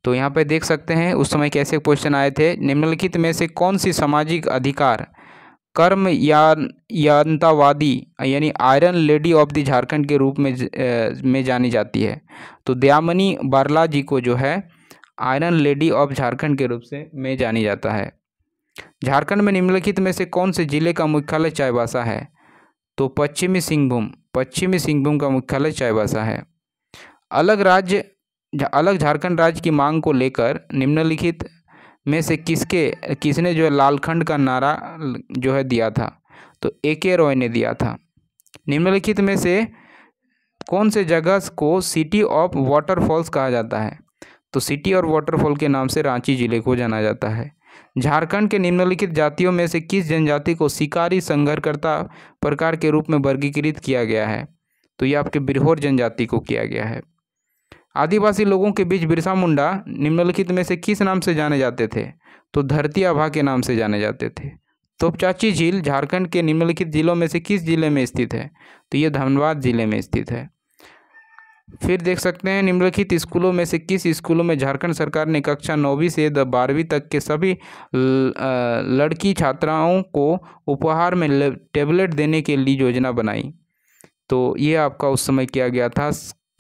तो यहाँ पे देख सकते हैं उस समय कैसे क्वेश्चन आए थे। निम्नलिखित में से कौन सी सामाजिक अधिकार कर्म यान्तावादी यानी iron lady of the Jharkhand के रूप में जानी जाती है। तो दयामनी बारला जी को जो है आयरन लेडी ऑफ झारखंड के रूप से में जानी जाता है। झारखंड में निम्नलिखित में से कौन से जिले का मुख्यालय चाईबासा है। तो पश्चिमी सिंहभूम का मुख्यालय चाईबासा है। अलग झारखंड राज्य की मांग को लेकर निम्नलिखित में से किसने जो है लालखंड का नारा जो है दिया था। तो AK रॉय ने दिया था। निम्नलिखित में से कौन से जगह को सिटी ऑफ वाटरफॉल्स कहा जाता है। तो सिटी और वाटरफॉल के नाम से रांची जिले को जाना जाता है। झारखंड के निम्नलिखित जातियों में से किस जनजाति को शिकारी संघर्षकर्ता प्रकार के रूप में वर्गीकृत किया गया है। तो ये आपके बिरहोर जनजाति को किया गया है। आदिवासी लोगों के बीच बिरसा मुंडा निम्नलिखित में से किस नाम से जाने जाते थे। तो धरती आभा के नाम से जाने जाते थे। तोपचाची झील झारखंड के निम्नलिखित जिलों में से किस जिले में स्थित है। तो ये धनबाद जिले में स्थित है। फिर देख सकते हैं निम्नलिखित स्कूलों में से किस स्कूलों में झारखंड सरकार ने कक्षा 9वीं से 12वीं तक के सभी लड़की छात्राओं को उपहार में टैबलेट देने के लिए योजना बनाई। तो ये आपका उस समय किया गया था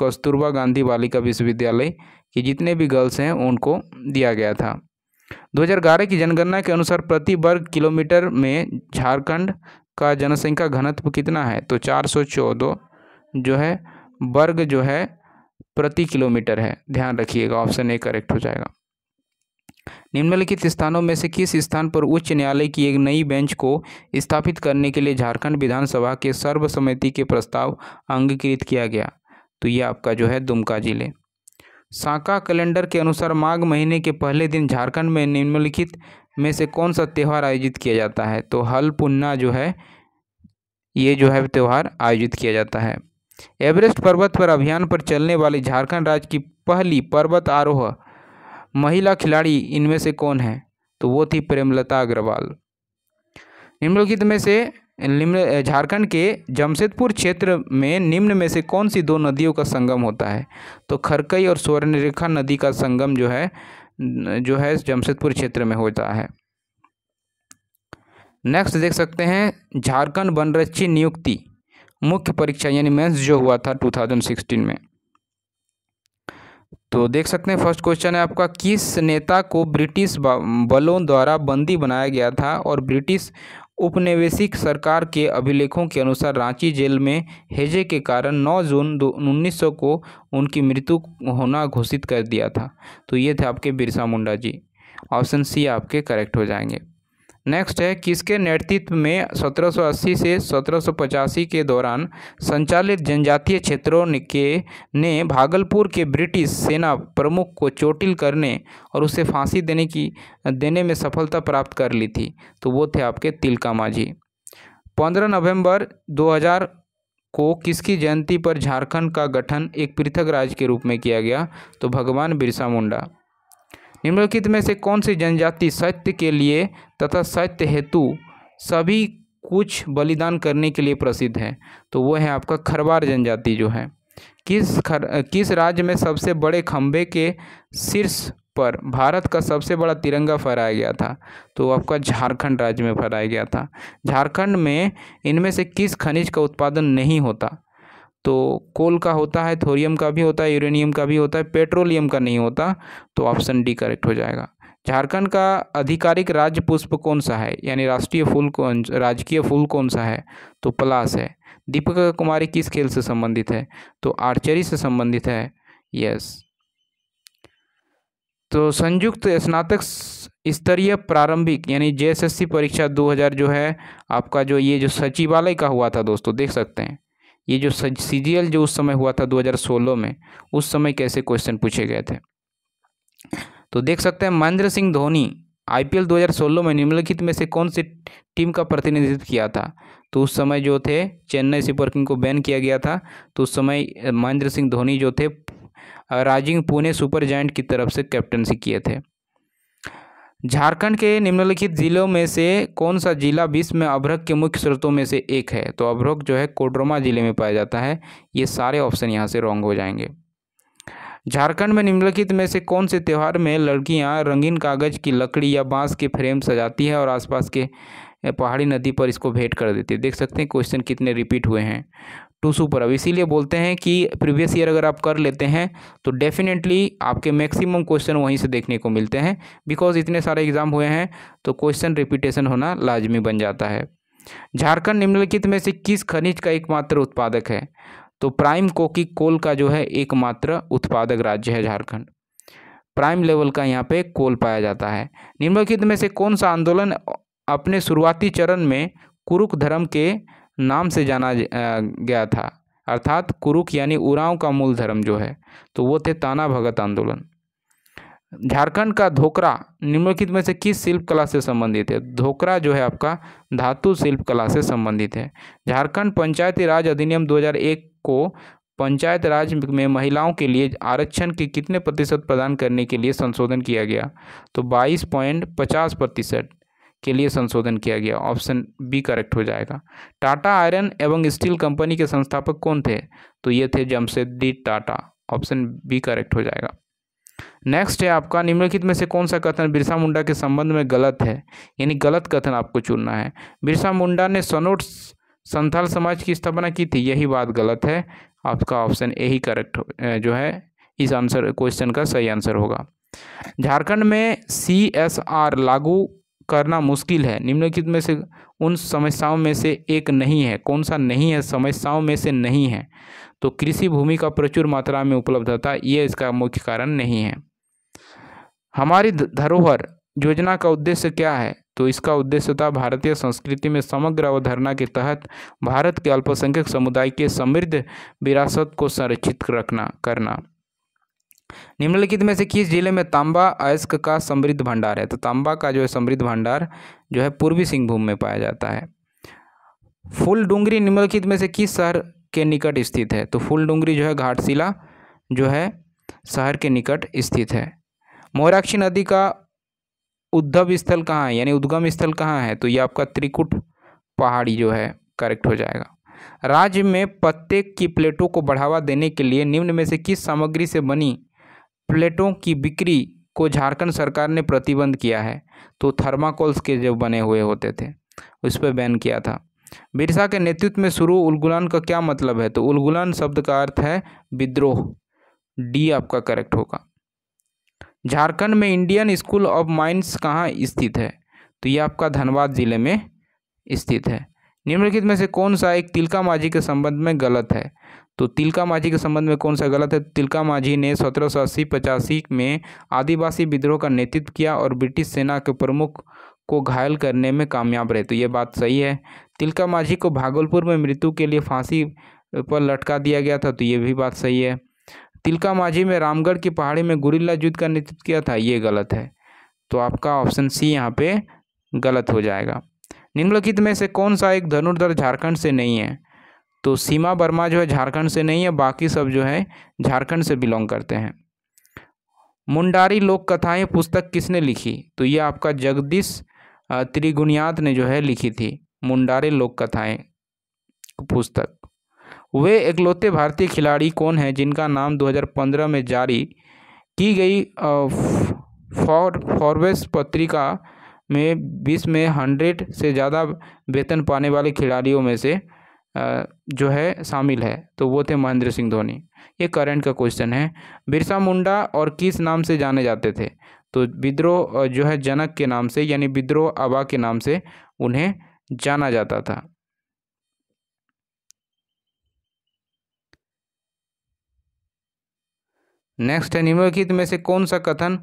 कस्तूरबा गांधी बालिका विश्वविद्यालय के जितने भी गर्ल्स हैं उनको दिया गया था। 2011 की जनगणना के अनुसार प्रति वर्ग किलोमीटर में झारखंड का जनसंख्या घनत्व कितना है। तो 414 जो है वर्ग जो है प्रति किलोमीटर है। ध्यान रखिएगा ऑप्शन A करेक्ट हो जाएगा। निम्नलिखित स्थानों में से किस स्थान पर उच्च न्यायालय की एक नई बेंच को स्थापित करने के लिए झारखंड विधानसभा के सर्वसम्मति के प्रस्ताव अंगीकृत किया गया। तो ये आपका जो है दुमका जिले। साका कैलेंडर के अनुसार माघ महीने के पहले दिन झारखंड में निम्नलिखित में से कौन सा त्यौहार आयोजित किया जाता है। तो हल पुन्ना जो है ये जो है त्यौहार आयोजित किया जाता है। एवरेस्ट पर्वत पर अभियान पर चलने वाली झारखंड राज्य की पहली पर्वत आरोह महिला खिलाड़ी इनमें से कौन है। तो वो थी प्रेमलता अग्रवाल। निम्नलिखित में से झारखंड के जमशेदपुर क्षेत्र में निम्न में से कौन सी दो नदियों का संगम होता है। तो खरकई और स्वर्णरेखा नदी का संगम जो है जमशेदपुर क्षेत्र में होता है। नेक्स्ट देख सकते हैं झारखंड वनरक्षी नियुक्ति मुख्य परीक्षा यानी मेंस जो हुआ था 2016 में। तो देख सकते हैं फर्स्ट क्वेश्चन है आपका, किस नेता को ब्रिटिश बलों द्वारा बंदी बनाया गया था और ब्रिटिश उपनिवेशिक सरकार के अभिलेखों के अनुसार रांची जेल में हैजे के कारण 9 जून 1900 को उनकी मृत्यु होना घोषित कर दिया था। तो ये थे आपके बिरसा मुंडा जी। ऑप्शन C आपके करेक्ट हो जाएंगे। नेक्स्ट है, किसके नेतृत्व में 1780 से 1785 के दौरान संचालित जनजातीय क्षेत्रों ने भागलपुर के ब्रिटिश सेना प्रमुख को चोटिल करने और उसे फांसी देने में सफलता प्राप्त कर ली थी। तो वो थे आपके तिलका मांझी। 15 नवंबर 2000 को किसकी जयंती पर झारखंड का गठन एक पृथक राज्य के रूप में किया गया। तो भगवान बिरसा मुंडा। निम्नलिखित में से कौन सी जनजाति सत्य के लिए तथा सत्य हेतु सभी कुछ बलिदान करने के लिए प्रसिद्ध है। तो वो है आपका खरवार जनजाति जो है। किस राज्य में सबसे बड़े खंभे के शीर्ष पर भारत का सबसे बड़ा तिरंगा फहराया गया था? तो आपका झारखंड राज्य में फहराया गया था। झारखंड में इनमें से किस खनिज का उत्पादन नहीं होता? तो कोल का होता है, थोरियम का भी होता है, यूरेनियम का भी होता है, पेट्रोलियम का नहीं होता। तो ऑप्शन डी करेक्ट हो जाएगा। झारखंड का आधिकारिक राज्य पुष्प कौन सा है, यानी राजकीय फूल कौन सा है? तो पलाश है। दीपिका कुमारी किस खेल से संबंधित है? तो आर्चरी से संबंधित है। यस। तो संयुक्त स्नातक स्तरीय प्रारंभिक यानी जेएसएससी परीक्षा 2000 जो है आपका, जो ये जो सचिवालय का हुआ था दोस्तों, देख सकते हैं ये जो सीजीएल जो उस समय हुआ था 2016 में, उस समय कैसे क्वेश्चन पूछे गए थे। तो देख सकते हैं महेंद्र सिंह धोनी आईपीएल 2016 में निम्नलिखित में से कौन सी टीम का प्रतिनिधित्व किया था? तो उस समय जो थे चेन्नई सुपर किंग को बैन किया गया था, तो उस समय महेंद्र सिंह धोनी जो थे राइजिंग पुणे सुपर जायंट की तरफ से कैप्टनसी किए थे। झारखंड के निम्नलिखित जिलों में से कौन सा जिला विश्व में अभ्रक के मुख्य स्रोतों में से एक है? तो अभ्रक जो है कोडरमा जिले में पाया जाता है। ये सारे ऑप्शन यहाँ से रॉन्ग हो जाएंगे। झारखंड में निम्नलिखित में से कौन से त्यौहार में लड़कियां रंगीन कागज की लकड़ी या बांस के फ्रेम सजाती है और आसपास के पहाड़ी नदी पर इसको भेंट कर देती है? देख सकते हैं क्वेश्चन कितने रिपीट हुए हैं, टूसू पर। अब इसीलिए बोलते हैं कि प्रीवियस ईयर अगर आप कर लेते हैं तो डेफिनेटली आपके मैक्सिमम क्वेश्चन वहीं से देखने को मिलते हैं, बिकॉज इतने सारे एग्जाम हुए हैं तो क्वेश्चन रिपीटेशन होना लाजमी बन जाता है। झारखंड निम्नलिखित में से किस खनिज का एकमात्र उत्पादक है? तो प्राइम कोकी कोल का जो है एकमात्र उत्पादक राज्य है झारखंड। प्राइम लेवल का यहाँ पे कोल पाया जाता है। निम्नलिखित में से कौन सा आंदोलन अपने शुरुआती चरण में कुरुक धर्म के नाम से जाना गया था? अर्थात कुरुक यानी उरांव का मूल धर्म जो है, तो वो थे ताना भगत आंदोलन। झारखंड का धोकरा निम्नलिखित में से किस शिल्प कला से संबंधित है? धोकरा जो है आपका धातु शिल्प कला से संबंधित है। झारखंड पंचायती राज अधिनियम 2001 को पंचायत राज में महिलाओं के लिए आरक्षण के कितने प्रतिशत प्रदान करने के लिए संशोधन किया गया? तो 22.50% के लिए संशोधन किया गया। ऑप्शन बी करेक्ट हो जाएगा। टाटा आयरन एवं स्टील कंपनी के संस्थापक कौन थे? तो ये थे Jamshedji Tata. Option B correct हो जाएगा। नेक्स्ट है आपका निम्नलिखित में से कौन सा कथन बिरसा मुंडा के संबंध में गलत है, यानी गलत कथन आपको चुनना है। बिरसा मुंडा ने सनोट संथाल समाज की स्थापना की थी, यही बात गलत है। आपका ऑप्शन ए ही करेक्ट जो है इस आंसर क्वेश्चन का सही आंसर होगा। झारखंड में CSR लागू करना मुश्किल है, निम्नलिखित में से उन समस्याओं में से एक नहीं है। कौन सा नहीं है? समस्याओं में से नहीं है तो कृषि भूमि का प्रचुर मात्रा में उपलब्धता, ये इसका मुख्य कारण नहीं है। हमारी धरोहर योजना का उद्देश्य क्या है? तो इसका उद्देश्य था भारतीय संस्कृति में समग्र अवधारणा के तहत भारत के अल्पसंख्यक समुदाय के समृद्ध विरासत को संरक्षित करना। निम्नलिखित में से किस जिले में तांबा अयस्क का समृद्ध भंडार है? तो तांबा का जो है समृद्ध भंडार जो है पूर्वी सिंहभूम में पाया जाता है। फूलडुंगरी निम्नलिखित में से किस शहर के निकट स्थित है? तो फूलडुंगरी जो है घाटशिला जो है शहर के निकट स्थित है। मोराक्षी नदी का उद्गम स्थल कहाँ है, यानी उद्गम स्थल कहाँ है? तो ये आपका त्रिकुट पहाड़ी जो है करेक्ट हो जाएगा। राज्य में पत्ते की प्लेटों को बढ़ावा देने के लिए निम्न में से किस सामग्री से बनी प्लेटों की बिक्री को झारखंड सरकार ने प्रतिबंध किया है? तो थर्माकोल्स के जो बने हुए होते थे उस पर बैन किया था। बिरसा के नेतृत्व में शुरू उलगुलान का क्या मतलब है? तो उलगुलान शब्द का अर्थ है विद्रोह। डी आपका करेक्ट होगा। झारखंड में इंडियन स्कूल ऑफ माइंस कहाँ स्थित है? तो ये आपका धनबाद जिले में स्थित है। निम्नलिखित में से कौन सा एक तिलका माझी के संबंध में गलत है? तो तिलका माझी के संबंध में कौन सा गलत है? तिलका माझी ने 1780-85 में आदिवासी विद्रोह का नेतृत्व किया और ब्रिटिश सेना के प्रमुख को घायल करने में कामयाब रहे, तो ये बात सही है। तिलका माझी को भागलपुर में मृत्यु के लिए फांसी पर लटका दिया गया था, तो ये भी बात सही है। तिलका माझी में रामगढ़ की पहाड़ी में गुरिल्ला युद्ध का नेतृत्व किया था, ये गलत है। तो आपका ऑप्शन सी यहाँ पे गलत हो जाएगा। निम्नलिखित में से कौन सा एक धनुर्धर झारखंड से नहीं है? तो सीमा वर्मा जो है झारखंड से नहीं है, बाकी सब जो है झारखंड से बिलोंग करते हैं। मुंडारी लोक कथाएं पुस्तक किसने लिखी? तो ये आपका जगदीश त्रिगुणियात ने जो है लिखी थी मुंडारी लोक कथाएं पुस्तक। वे इकलौते भारतीय खिलाड़ी कौन हैं जिनका नाम 2015 में जारी की गई फॉर्ब्स पत्रिका में विश्व में 100 से ज़्यादा वेतन पाने वाले खिलाड़ियों में से जो है शामिल है, तो वो थे महेंद्र सिंह धोनी। ये करंट का क्वेश्चन है। बिरसा मुंडा और किस नाम से जाने जाते थे? तो विद्रोह जो है जनक के नाम से, यानी विद्रोह आबा के नाम से उन्हें जाना जाता था। नेक्स्ट है, निम्नलिखित में से कौन सा कथन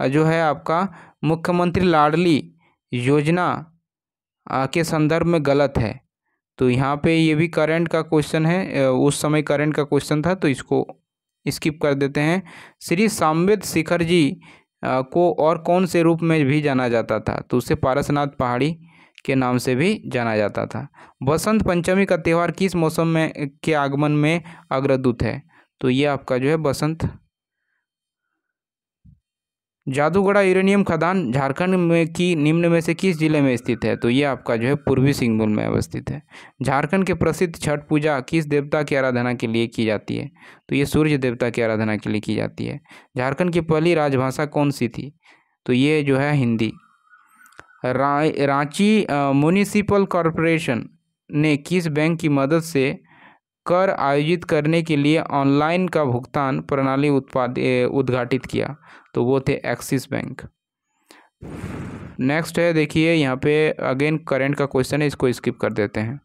जो है आपका मुख्यमंत्री लाडली योजना के संदर्भ में गलत है? तो यहाँ पे ये भी करंट का क्वेश्चन है, उस समय करंट का क्वेश्चन था, तो इसको स्किप कर देते हैं। श्री सांवेद शिखर जी को और कौन से रूप में भी जाना जाता था? तो उसे पारसनाथ पहाड़ी के नाम से भी जाना जाता था। बसंत पंचमी का त्यौहार किस मौसम में के आगमन में अग्रदूत है? तो ये आपका जो है बसंत। जादूगढ़ा यूरेनियम खदान झारखंड में की निम्न में से किस जिले में स्थित है? तो ये आपका जो है पूर्वी सिंहभूम में अवस्थित है। झारखंड के प्रसिद्ध छठ पूजा किस देवता की आराधना के लिए की जाती है? तो ये सूर्य देवता की आराधना के लिए की जाती है। झारखंड की पहली राजभाषा कौन सी थी? तो ये जो है हिंदी। रांची म्युनिसिपल कॉरपोरेशन ने किस बैंक की मदद से कर आयोजित करने के लिए ऑनलाइन का भुगतान प्रणाली उद्घाटित किया? तो वो थे एक्सिस बैंक। नेक्स्ट है, देखिए यहाँ पे अगेन करंट का क्वेश्चन है, इसको स्किप कर देते हैं।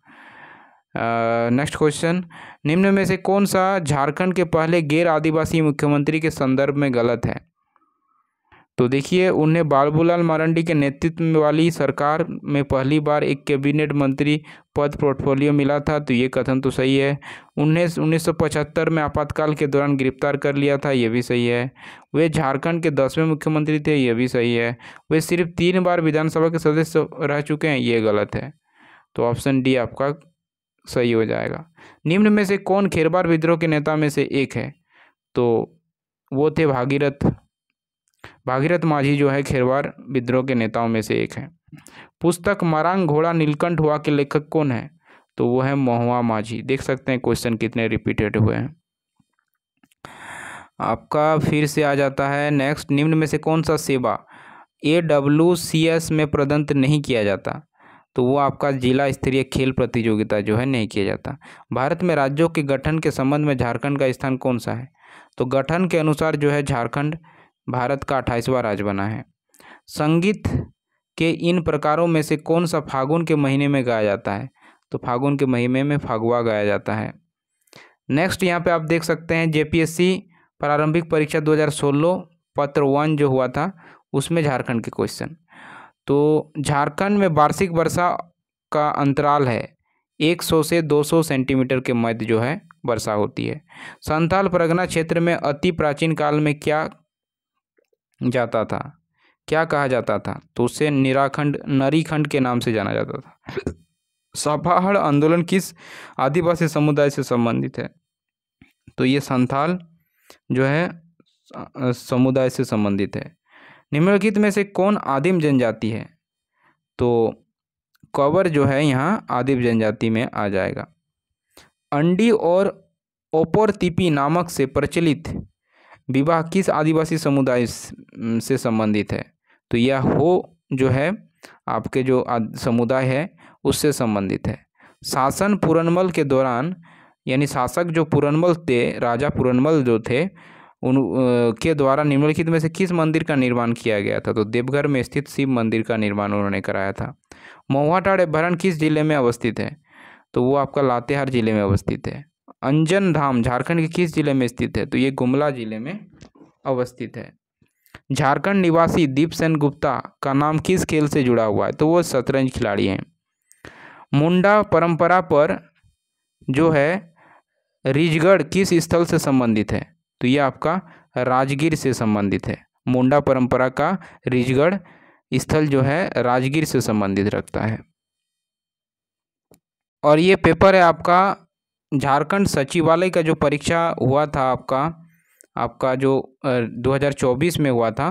नेक्स्ट क्वेश्चन, निम्न में से कौन सा झारखंड के पहले गैर आदिवासी मुख्यमंत्री के संदर्भ में गलत है? तो देखिए, उन्हें बाबूलाल मरांडी के नेतृत्व वाली सरकार में पहली बार एक कैबिनेट मंत्री पद पोर्टफोलियो मिला था, तो ये कथन तो सही है। 1975 में आपातकाल के दौरान गिरफ्तार कर लिया था, ये भी सही है। वे झारखंड के 10वें मुख्यमंत्री थे, ये भी सही है। वे सिर्फ 3 बार विधानसभा के सदस्य रह चुके हैं, ये गलत है। तो ऑप्शन डी आपका सही हो जाएगा। निम्न में से कौन खेरवार विद्रोह के नेता में से एक है? तो वो थे भागीरथ माझी जो है खेरवार विद्रोह के नेताओं में से एक है। पुस्तक मरांग घोड़ा नीलकंठ हुआ के लेखक कौन है? तो वो है महुआ माझी। देख सकते हैं क्वेश्चन कितने रिपीटेड हुए हैं। आपका फिर से आ जाता है नेक्स्ट, निम्न में से कौन सा सेवा AWCS में प्रदत्त नहीं किया जाता? तो वो आपका जिला स्तरीय खेल प्रतियोगिता जो है नहीं किया जाता। भारत में राज्यों के गठन के संबंध में झारखंड का स्थान कौन सा है? तो गठन के अनुसार जो है झारखंड भारत का 28वां राज्य बना है। संगीत के इन प्रकारों में से कौन सा फागुन के महीने में गाया जाता है? तो फागुन के महीने में फागुआ गाया जाता है। नेक्स्ट यहाँ पे आप देख सकते हैं JPSC प्रारंभिक परीक्षा 2016 पत्र 1 जो हुआ था उसमें झारखंड के क्वेश्चन। तो झारखंड में वार्षिक वर्षा का अंतराल है 100 से 200 सेंटीमीटर के मध्य जो है वर्षा होती है। संथाल परगना क्षेत्र में अति प्राचीन काल में क्या कहा जाता था? तो उसे नरीखंड के नाम से जाना जाता था। सभाहड़ आंदोलन किस आदिवासी समुदाय से संबंधित है? तो ये संथाल जो है समुदाय से संबंधित है। निम्नलिखित में से कौन आदिम जनजाति है? तो कंवर जो है यहाँ आदिम जनजाति में आ जाएगा। अंडी और ओपोरतिपी नामक से प्रचलित विवाह किस आदिवासी समुदाय से संबंधित है? तो यह हो जो है आपके जो समुदाय है उससे संबंधित है। शासन पुरनमल के दौरान, यानी शासक जो पुरनमल थे, राजा पुरनमल जो थे, उन के द्वारा निम्नलिखित में से किस मंदिर का निर्माण किया गया था? तो देवघर में स्थित शिव मंदिर का निर्माण उन्होंने कराया था। महुआटाड़ अभयारण्य किस जिले में अवस्थित है? तो वो आपका लातेहार जिले में अवस्थित है। अंजन धाम झारखंड के किस जिले में स्थित है? तो ये गुमला जिले में अवस्थित है। झारखंड निवासी दीप सेन गुप्ता का नाम किस खेल से जुड़ा हुआ है? तो वो शतरंज खिलाड़ी हैं। मुंडा परंपरा पर जो है रिजगढ़ किस स्थल से संबंधित है? तो ये आपका राजगीर से संबंधित है। मुंडा परंपरा का रिजगढ़ स्थल जो है राजगीर से संबंधित रखता है। और ये पेपर है आपका झारखंड सचिवालय का जो परीक्षा हुआ था आपका जो 2024 में हुआ था,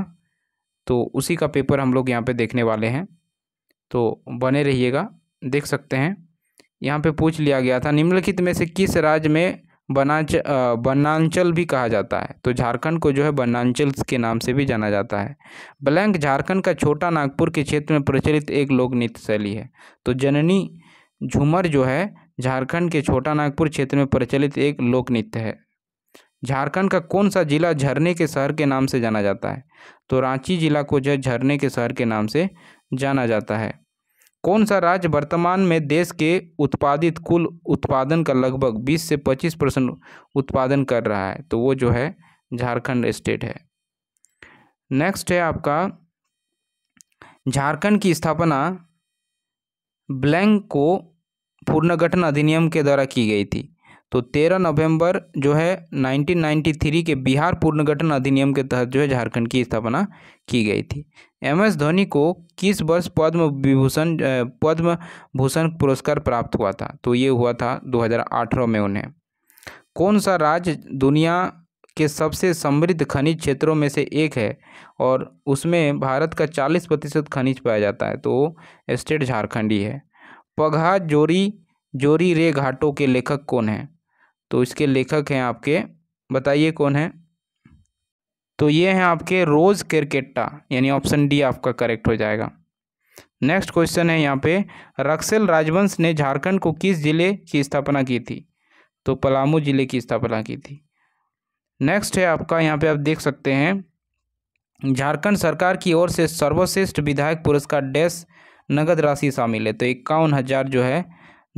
तो उसी का पेपर हम लोग यहाँ पे देखने वाले हैं, तो बने रहिएगा। देख सकते हैं यहाँ पे पूछ लिया गया था, निम्नलिखित में से किस राज्य में वनांचल भी कहा जाता है। तो झारखंड को जो है वनांचल के नाम से भी जाना जाता है। ब्लैंक झारखंड का छोटा नागपुर के क्षेत्र में प्रचलित एक लोक नृत्य शैली है। तो जननी झूमर जो है झारखंड के छोटा नागपुर क्षेत्र में प्रचलित एक लोक नृत्य है। झारखंड का कौन सा जिला झरने के शहर के नाम से जाना जाता है? तो रांची जिला को जो झरने के शहर के नाम से जाना जाता है। कौन सा राज्य वर्तमान में देश के उत्पादित कुल उत्पादन का लगभग 20 से 25% उत्पादन कर रहा है? तो वो जो है झारखंड स्टेट है। नेक्स्ट है आपका झारखंड की स्थापना ब्लैंक को पुनर्गठन अधिनियम के द्वारा की गई थी। तो 13 नवंबर जो है 1993 के बिहार पुनर्गठन अधिनियम के तहत जो है झारखंड की स्थापना की गई थी। MS धोनी को किस वर्ष पद्म भूषण पुरस्कार प्राप्त हुआ था? तो ये हुआ था 2018 में उन्हें। कौन सा राज्य दुनिया के सबसे समृद्ध खनिज क्षेत्रों में से एक है और उसमें भारत का 40% खनिज पाया जाता है? तो स्टेट झारखंड ही है। पगहा जोरी रे घाटों के लेखक कौन हैं? तो इसके लेखक हैं आपके, बताइए कौन है? तो ये हैं आपके रोज केरकेट्टा, यानी ऑप्शन डी आपका करेक्ट हो जाएगा। नेक्स्ट क्वेश्चन है यहाँ पे, रक्सेल राजवंश ने झारखंड को किस जिले की स्थापना की थी? तो पलामू जिले की स्थापना की थी। नेक्स्ट है आपका, यहाँ पे आप देख सकते हैं झारखंड सरकार की ओर से सर्वश्रेष्ठ विधायक पुरस्कार डैश नगद राशि शामिल है। तो 51,000 जो है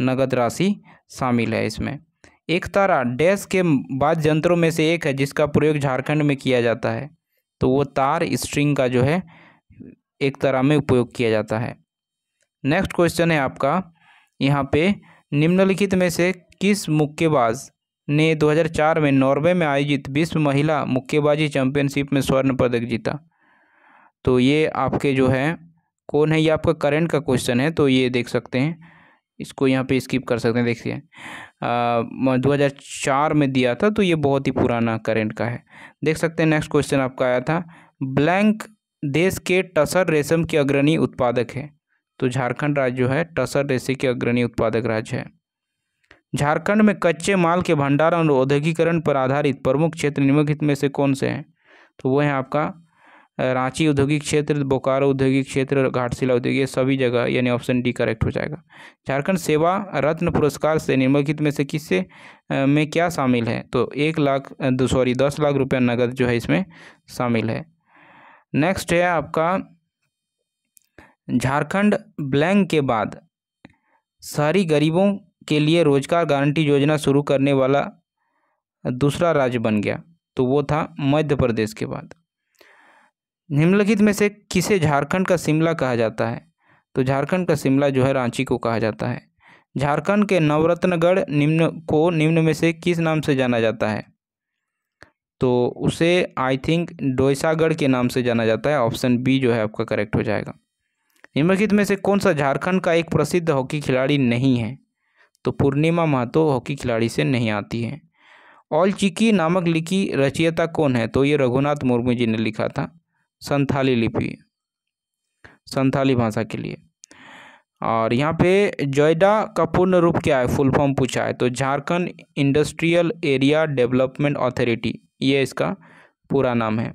नगद राशि शामिल है इसमें। एक तारा डैश के वाद्य यंत्रों में से एक है जिसका प्रयोग झारखंड में किया जाता है। तो वो तार स्ट्रिंग का जो है एक तारा में उपयोग किया जाता है। नेक्स्ट क्वेश्चन है आपका, यहाँ पे निम्नलिखित में से किस मुक्केबाज ने 2004 में नॉर्वे में आयोजित विश्व महिला मुक्केबाजी चैंपियनशिप में स्वर्ण पदक जीता? तो ये आपके जो है कौन है, ये आपका करंट का क्वेश्चन है, तो ये देख सकते हैं, इसको यहाँ पे स्किप कर सकते हैं। देखिए 2004 में दिया था, तो ये बहुत ही पुराना करंट का है, देख सकते हैं। नेक्स्ट क्वेश्चन आपका आया था, ब्लैंक देश के टसर रेशम के अग्रणी उत्पादक है। तो झारखंड राज्य जो है टसर रेशम के अग्रणी उत्पादक राज्य है। झारखंड में कच्चे माल के भंडारण और औद्योगिकरण पर आधारित प्रमुख क्षेत्र निम्नलिखित में से कौन से हैं? तो वो है आपका रांची औद्योगिक क्षेत्र, बोकारो औद्योगिक क्षेत्र, घाटशिला औद्योगिक, ये सभी जगह, यानी ऑप्शन डी करेक्ट हो जाएगा। झारखंड सेवा रत्न पुरस्कार से निम्नलिखित में से किससे में क्या शामिल है? तो 10 लाख रुपया नगद जो है इसमें शामिल है। नेक्स्ट है आपका, झारखंड ब्लैंक के बाद शहरी गरीबों के लिए रोजगार गारंटी योजना शुरू करने वाला दूसरा राज्य बन गया। तो वो था मध्य प्रदेश के बाद। निम्नलिखित में से किसे झारखंड का शिमला कहा जाता है? तो झारखंड का शिमला जो है रांची को कहा जाता है। झारखंड के नवरत्नगढ़ निम्न में से किस नाम से जाना जाता है? तो उसे आई थिंक डोईसागढ़ के नाम से जाना जाता है। ऑप्शन बी जो है आपका करेक्ट हो जाएगा। निम्नलिखित में से कौन सा झारखंड का एक प्रसिद्ध हॉकी खिलाड़ी नहीं है? तो पूर्णिमा महतो हॉकी खिलाड़ी से नहीं आती है। ऑल चिकी नामक लिखी रचयिता कौन है? तो ये रघुनाथ मुर्मू जी ने लिखा था, संथाली लिपि, संथाली भाषा के लिए। और यहाँ पे जोइडा का पूर्ण रूप क्या है, फुल फॉर्म पूछा है। तो Jharkhand industrial area development authority, ये इसका पूरा नाम है।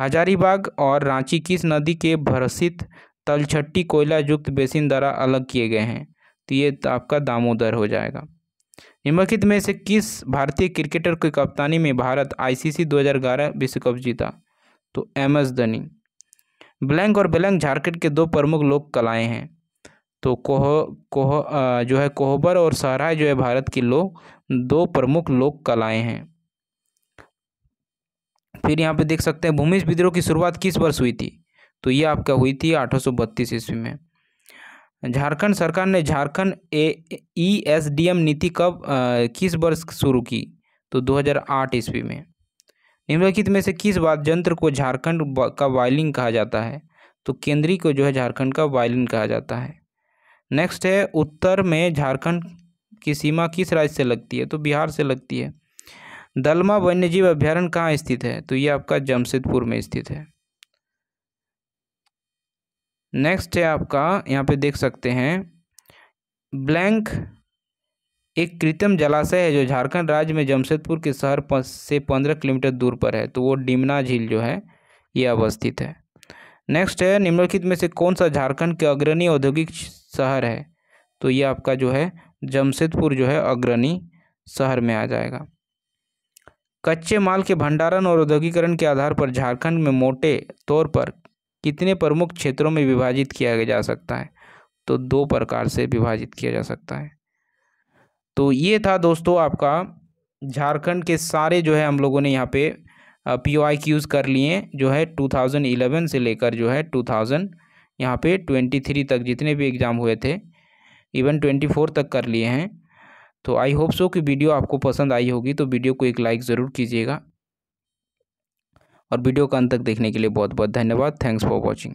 हजारीबाग और रांची किस नदी के भरसित तलछट्टी कोयला युक्त बेसिन द्वारा अलग किए गए हैं? तो ये आपका दामोदर हो जाएगा। निम्नलिखित में से किस भारतीय क्रिकेटर की कप्तानी में भारत ICC 2011 विश्व कप जीता? तो MS धोनी। ब्लैंक और ब्लैंक झारखंड के दो प्रमुख लोक कलाएं हैं। तो जो है कोहबर और सहराय जो है भारत की दो प्रमुख लोक कलाएं हैं। फिर यहाँ पे देख सकते हैं भूमिज विद्रोह की शुरुआत किस वर्ष हुई थी? तो ये आपका हुई थी 1832 ईस्वी में। झारखंड सरकार ने झारखंड ESDM नीति कब किस वर्ष शुरू की? तो 2008 ईस्वी में। निम्नलिखित में से किस वाद्य यंत्र को झारखंड का वायलिन कहा जाता है? तो केंद्री को जो है झारखंड का वायलिन कहा जाता है। नेक्स्ट है, उत्तर में झारखंड की सीमा किस राज्य से लगती है? तो बिहार से लगती है। दलमा वन्यजीव अभ्यारण्य कहाँ स्थित है? तो ये आपका जमशेदपुर में स्थित है। नेक्स्ट है आपका, यहाँ पे देख सकते हैं ब्लैंक एक कृत्रिम जलाशय है जो झारखंड राज्य में जमशेदपुर के शहर से 15 किलोमीटर दूर पर है, तो वो डिमना झील जो है ये अवस्थित है। नेक्स्ट है, निम्नलिखित में से कौन सा झारखंड के अग्रणी औद्योगिक शहर है? तो ये आपका जो है जमशेदपुर जो है अग्रणी शहर में आ जाएगा। कच्चे माल के भंडारण और औद्योगिकरण के आधार पर झारखंड में मोटे तौर पर कितने प्रमुख क्षेत्रों में विभाजित किया जा सकता है? तो 2 प्रकार से विभाजित किया जा सकता है। तो ये था दोस्तों आपका झारखंड के सारे जो है हम लोगों ने यहाँ पे POIQs कर लिए, जो है 2011 से लेकर जो है 2000 यहाँ पे 23 तक जितने भी एग्ज़ाम हुए थे, इवन 24 तक कर लिए हैं। तो आई होप सो कि वीडियो आपको पसंद आई होगी, तो वीडियो को एक लाइक ज़रूर कीजिएगा और वीडियो को अंत तक देखने के लिए बहुत बहुत धन्यवाद। Thanks for watching.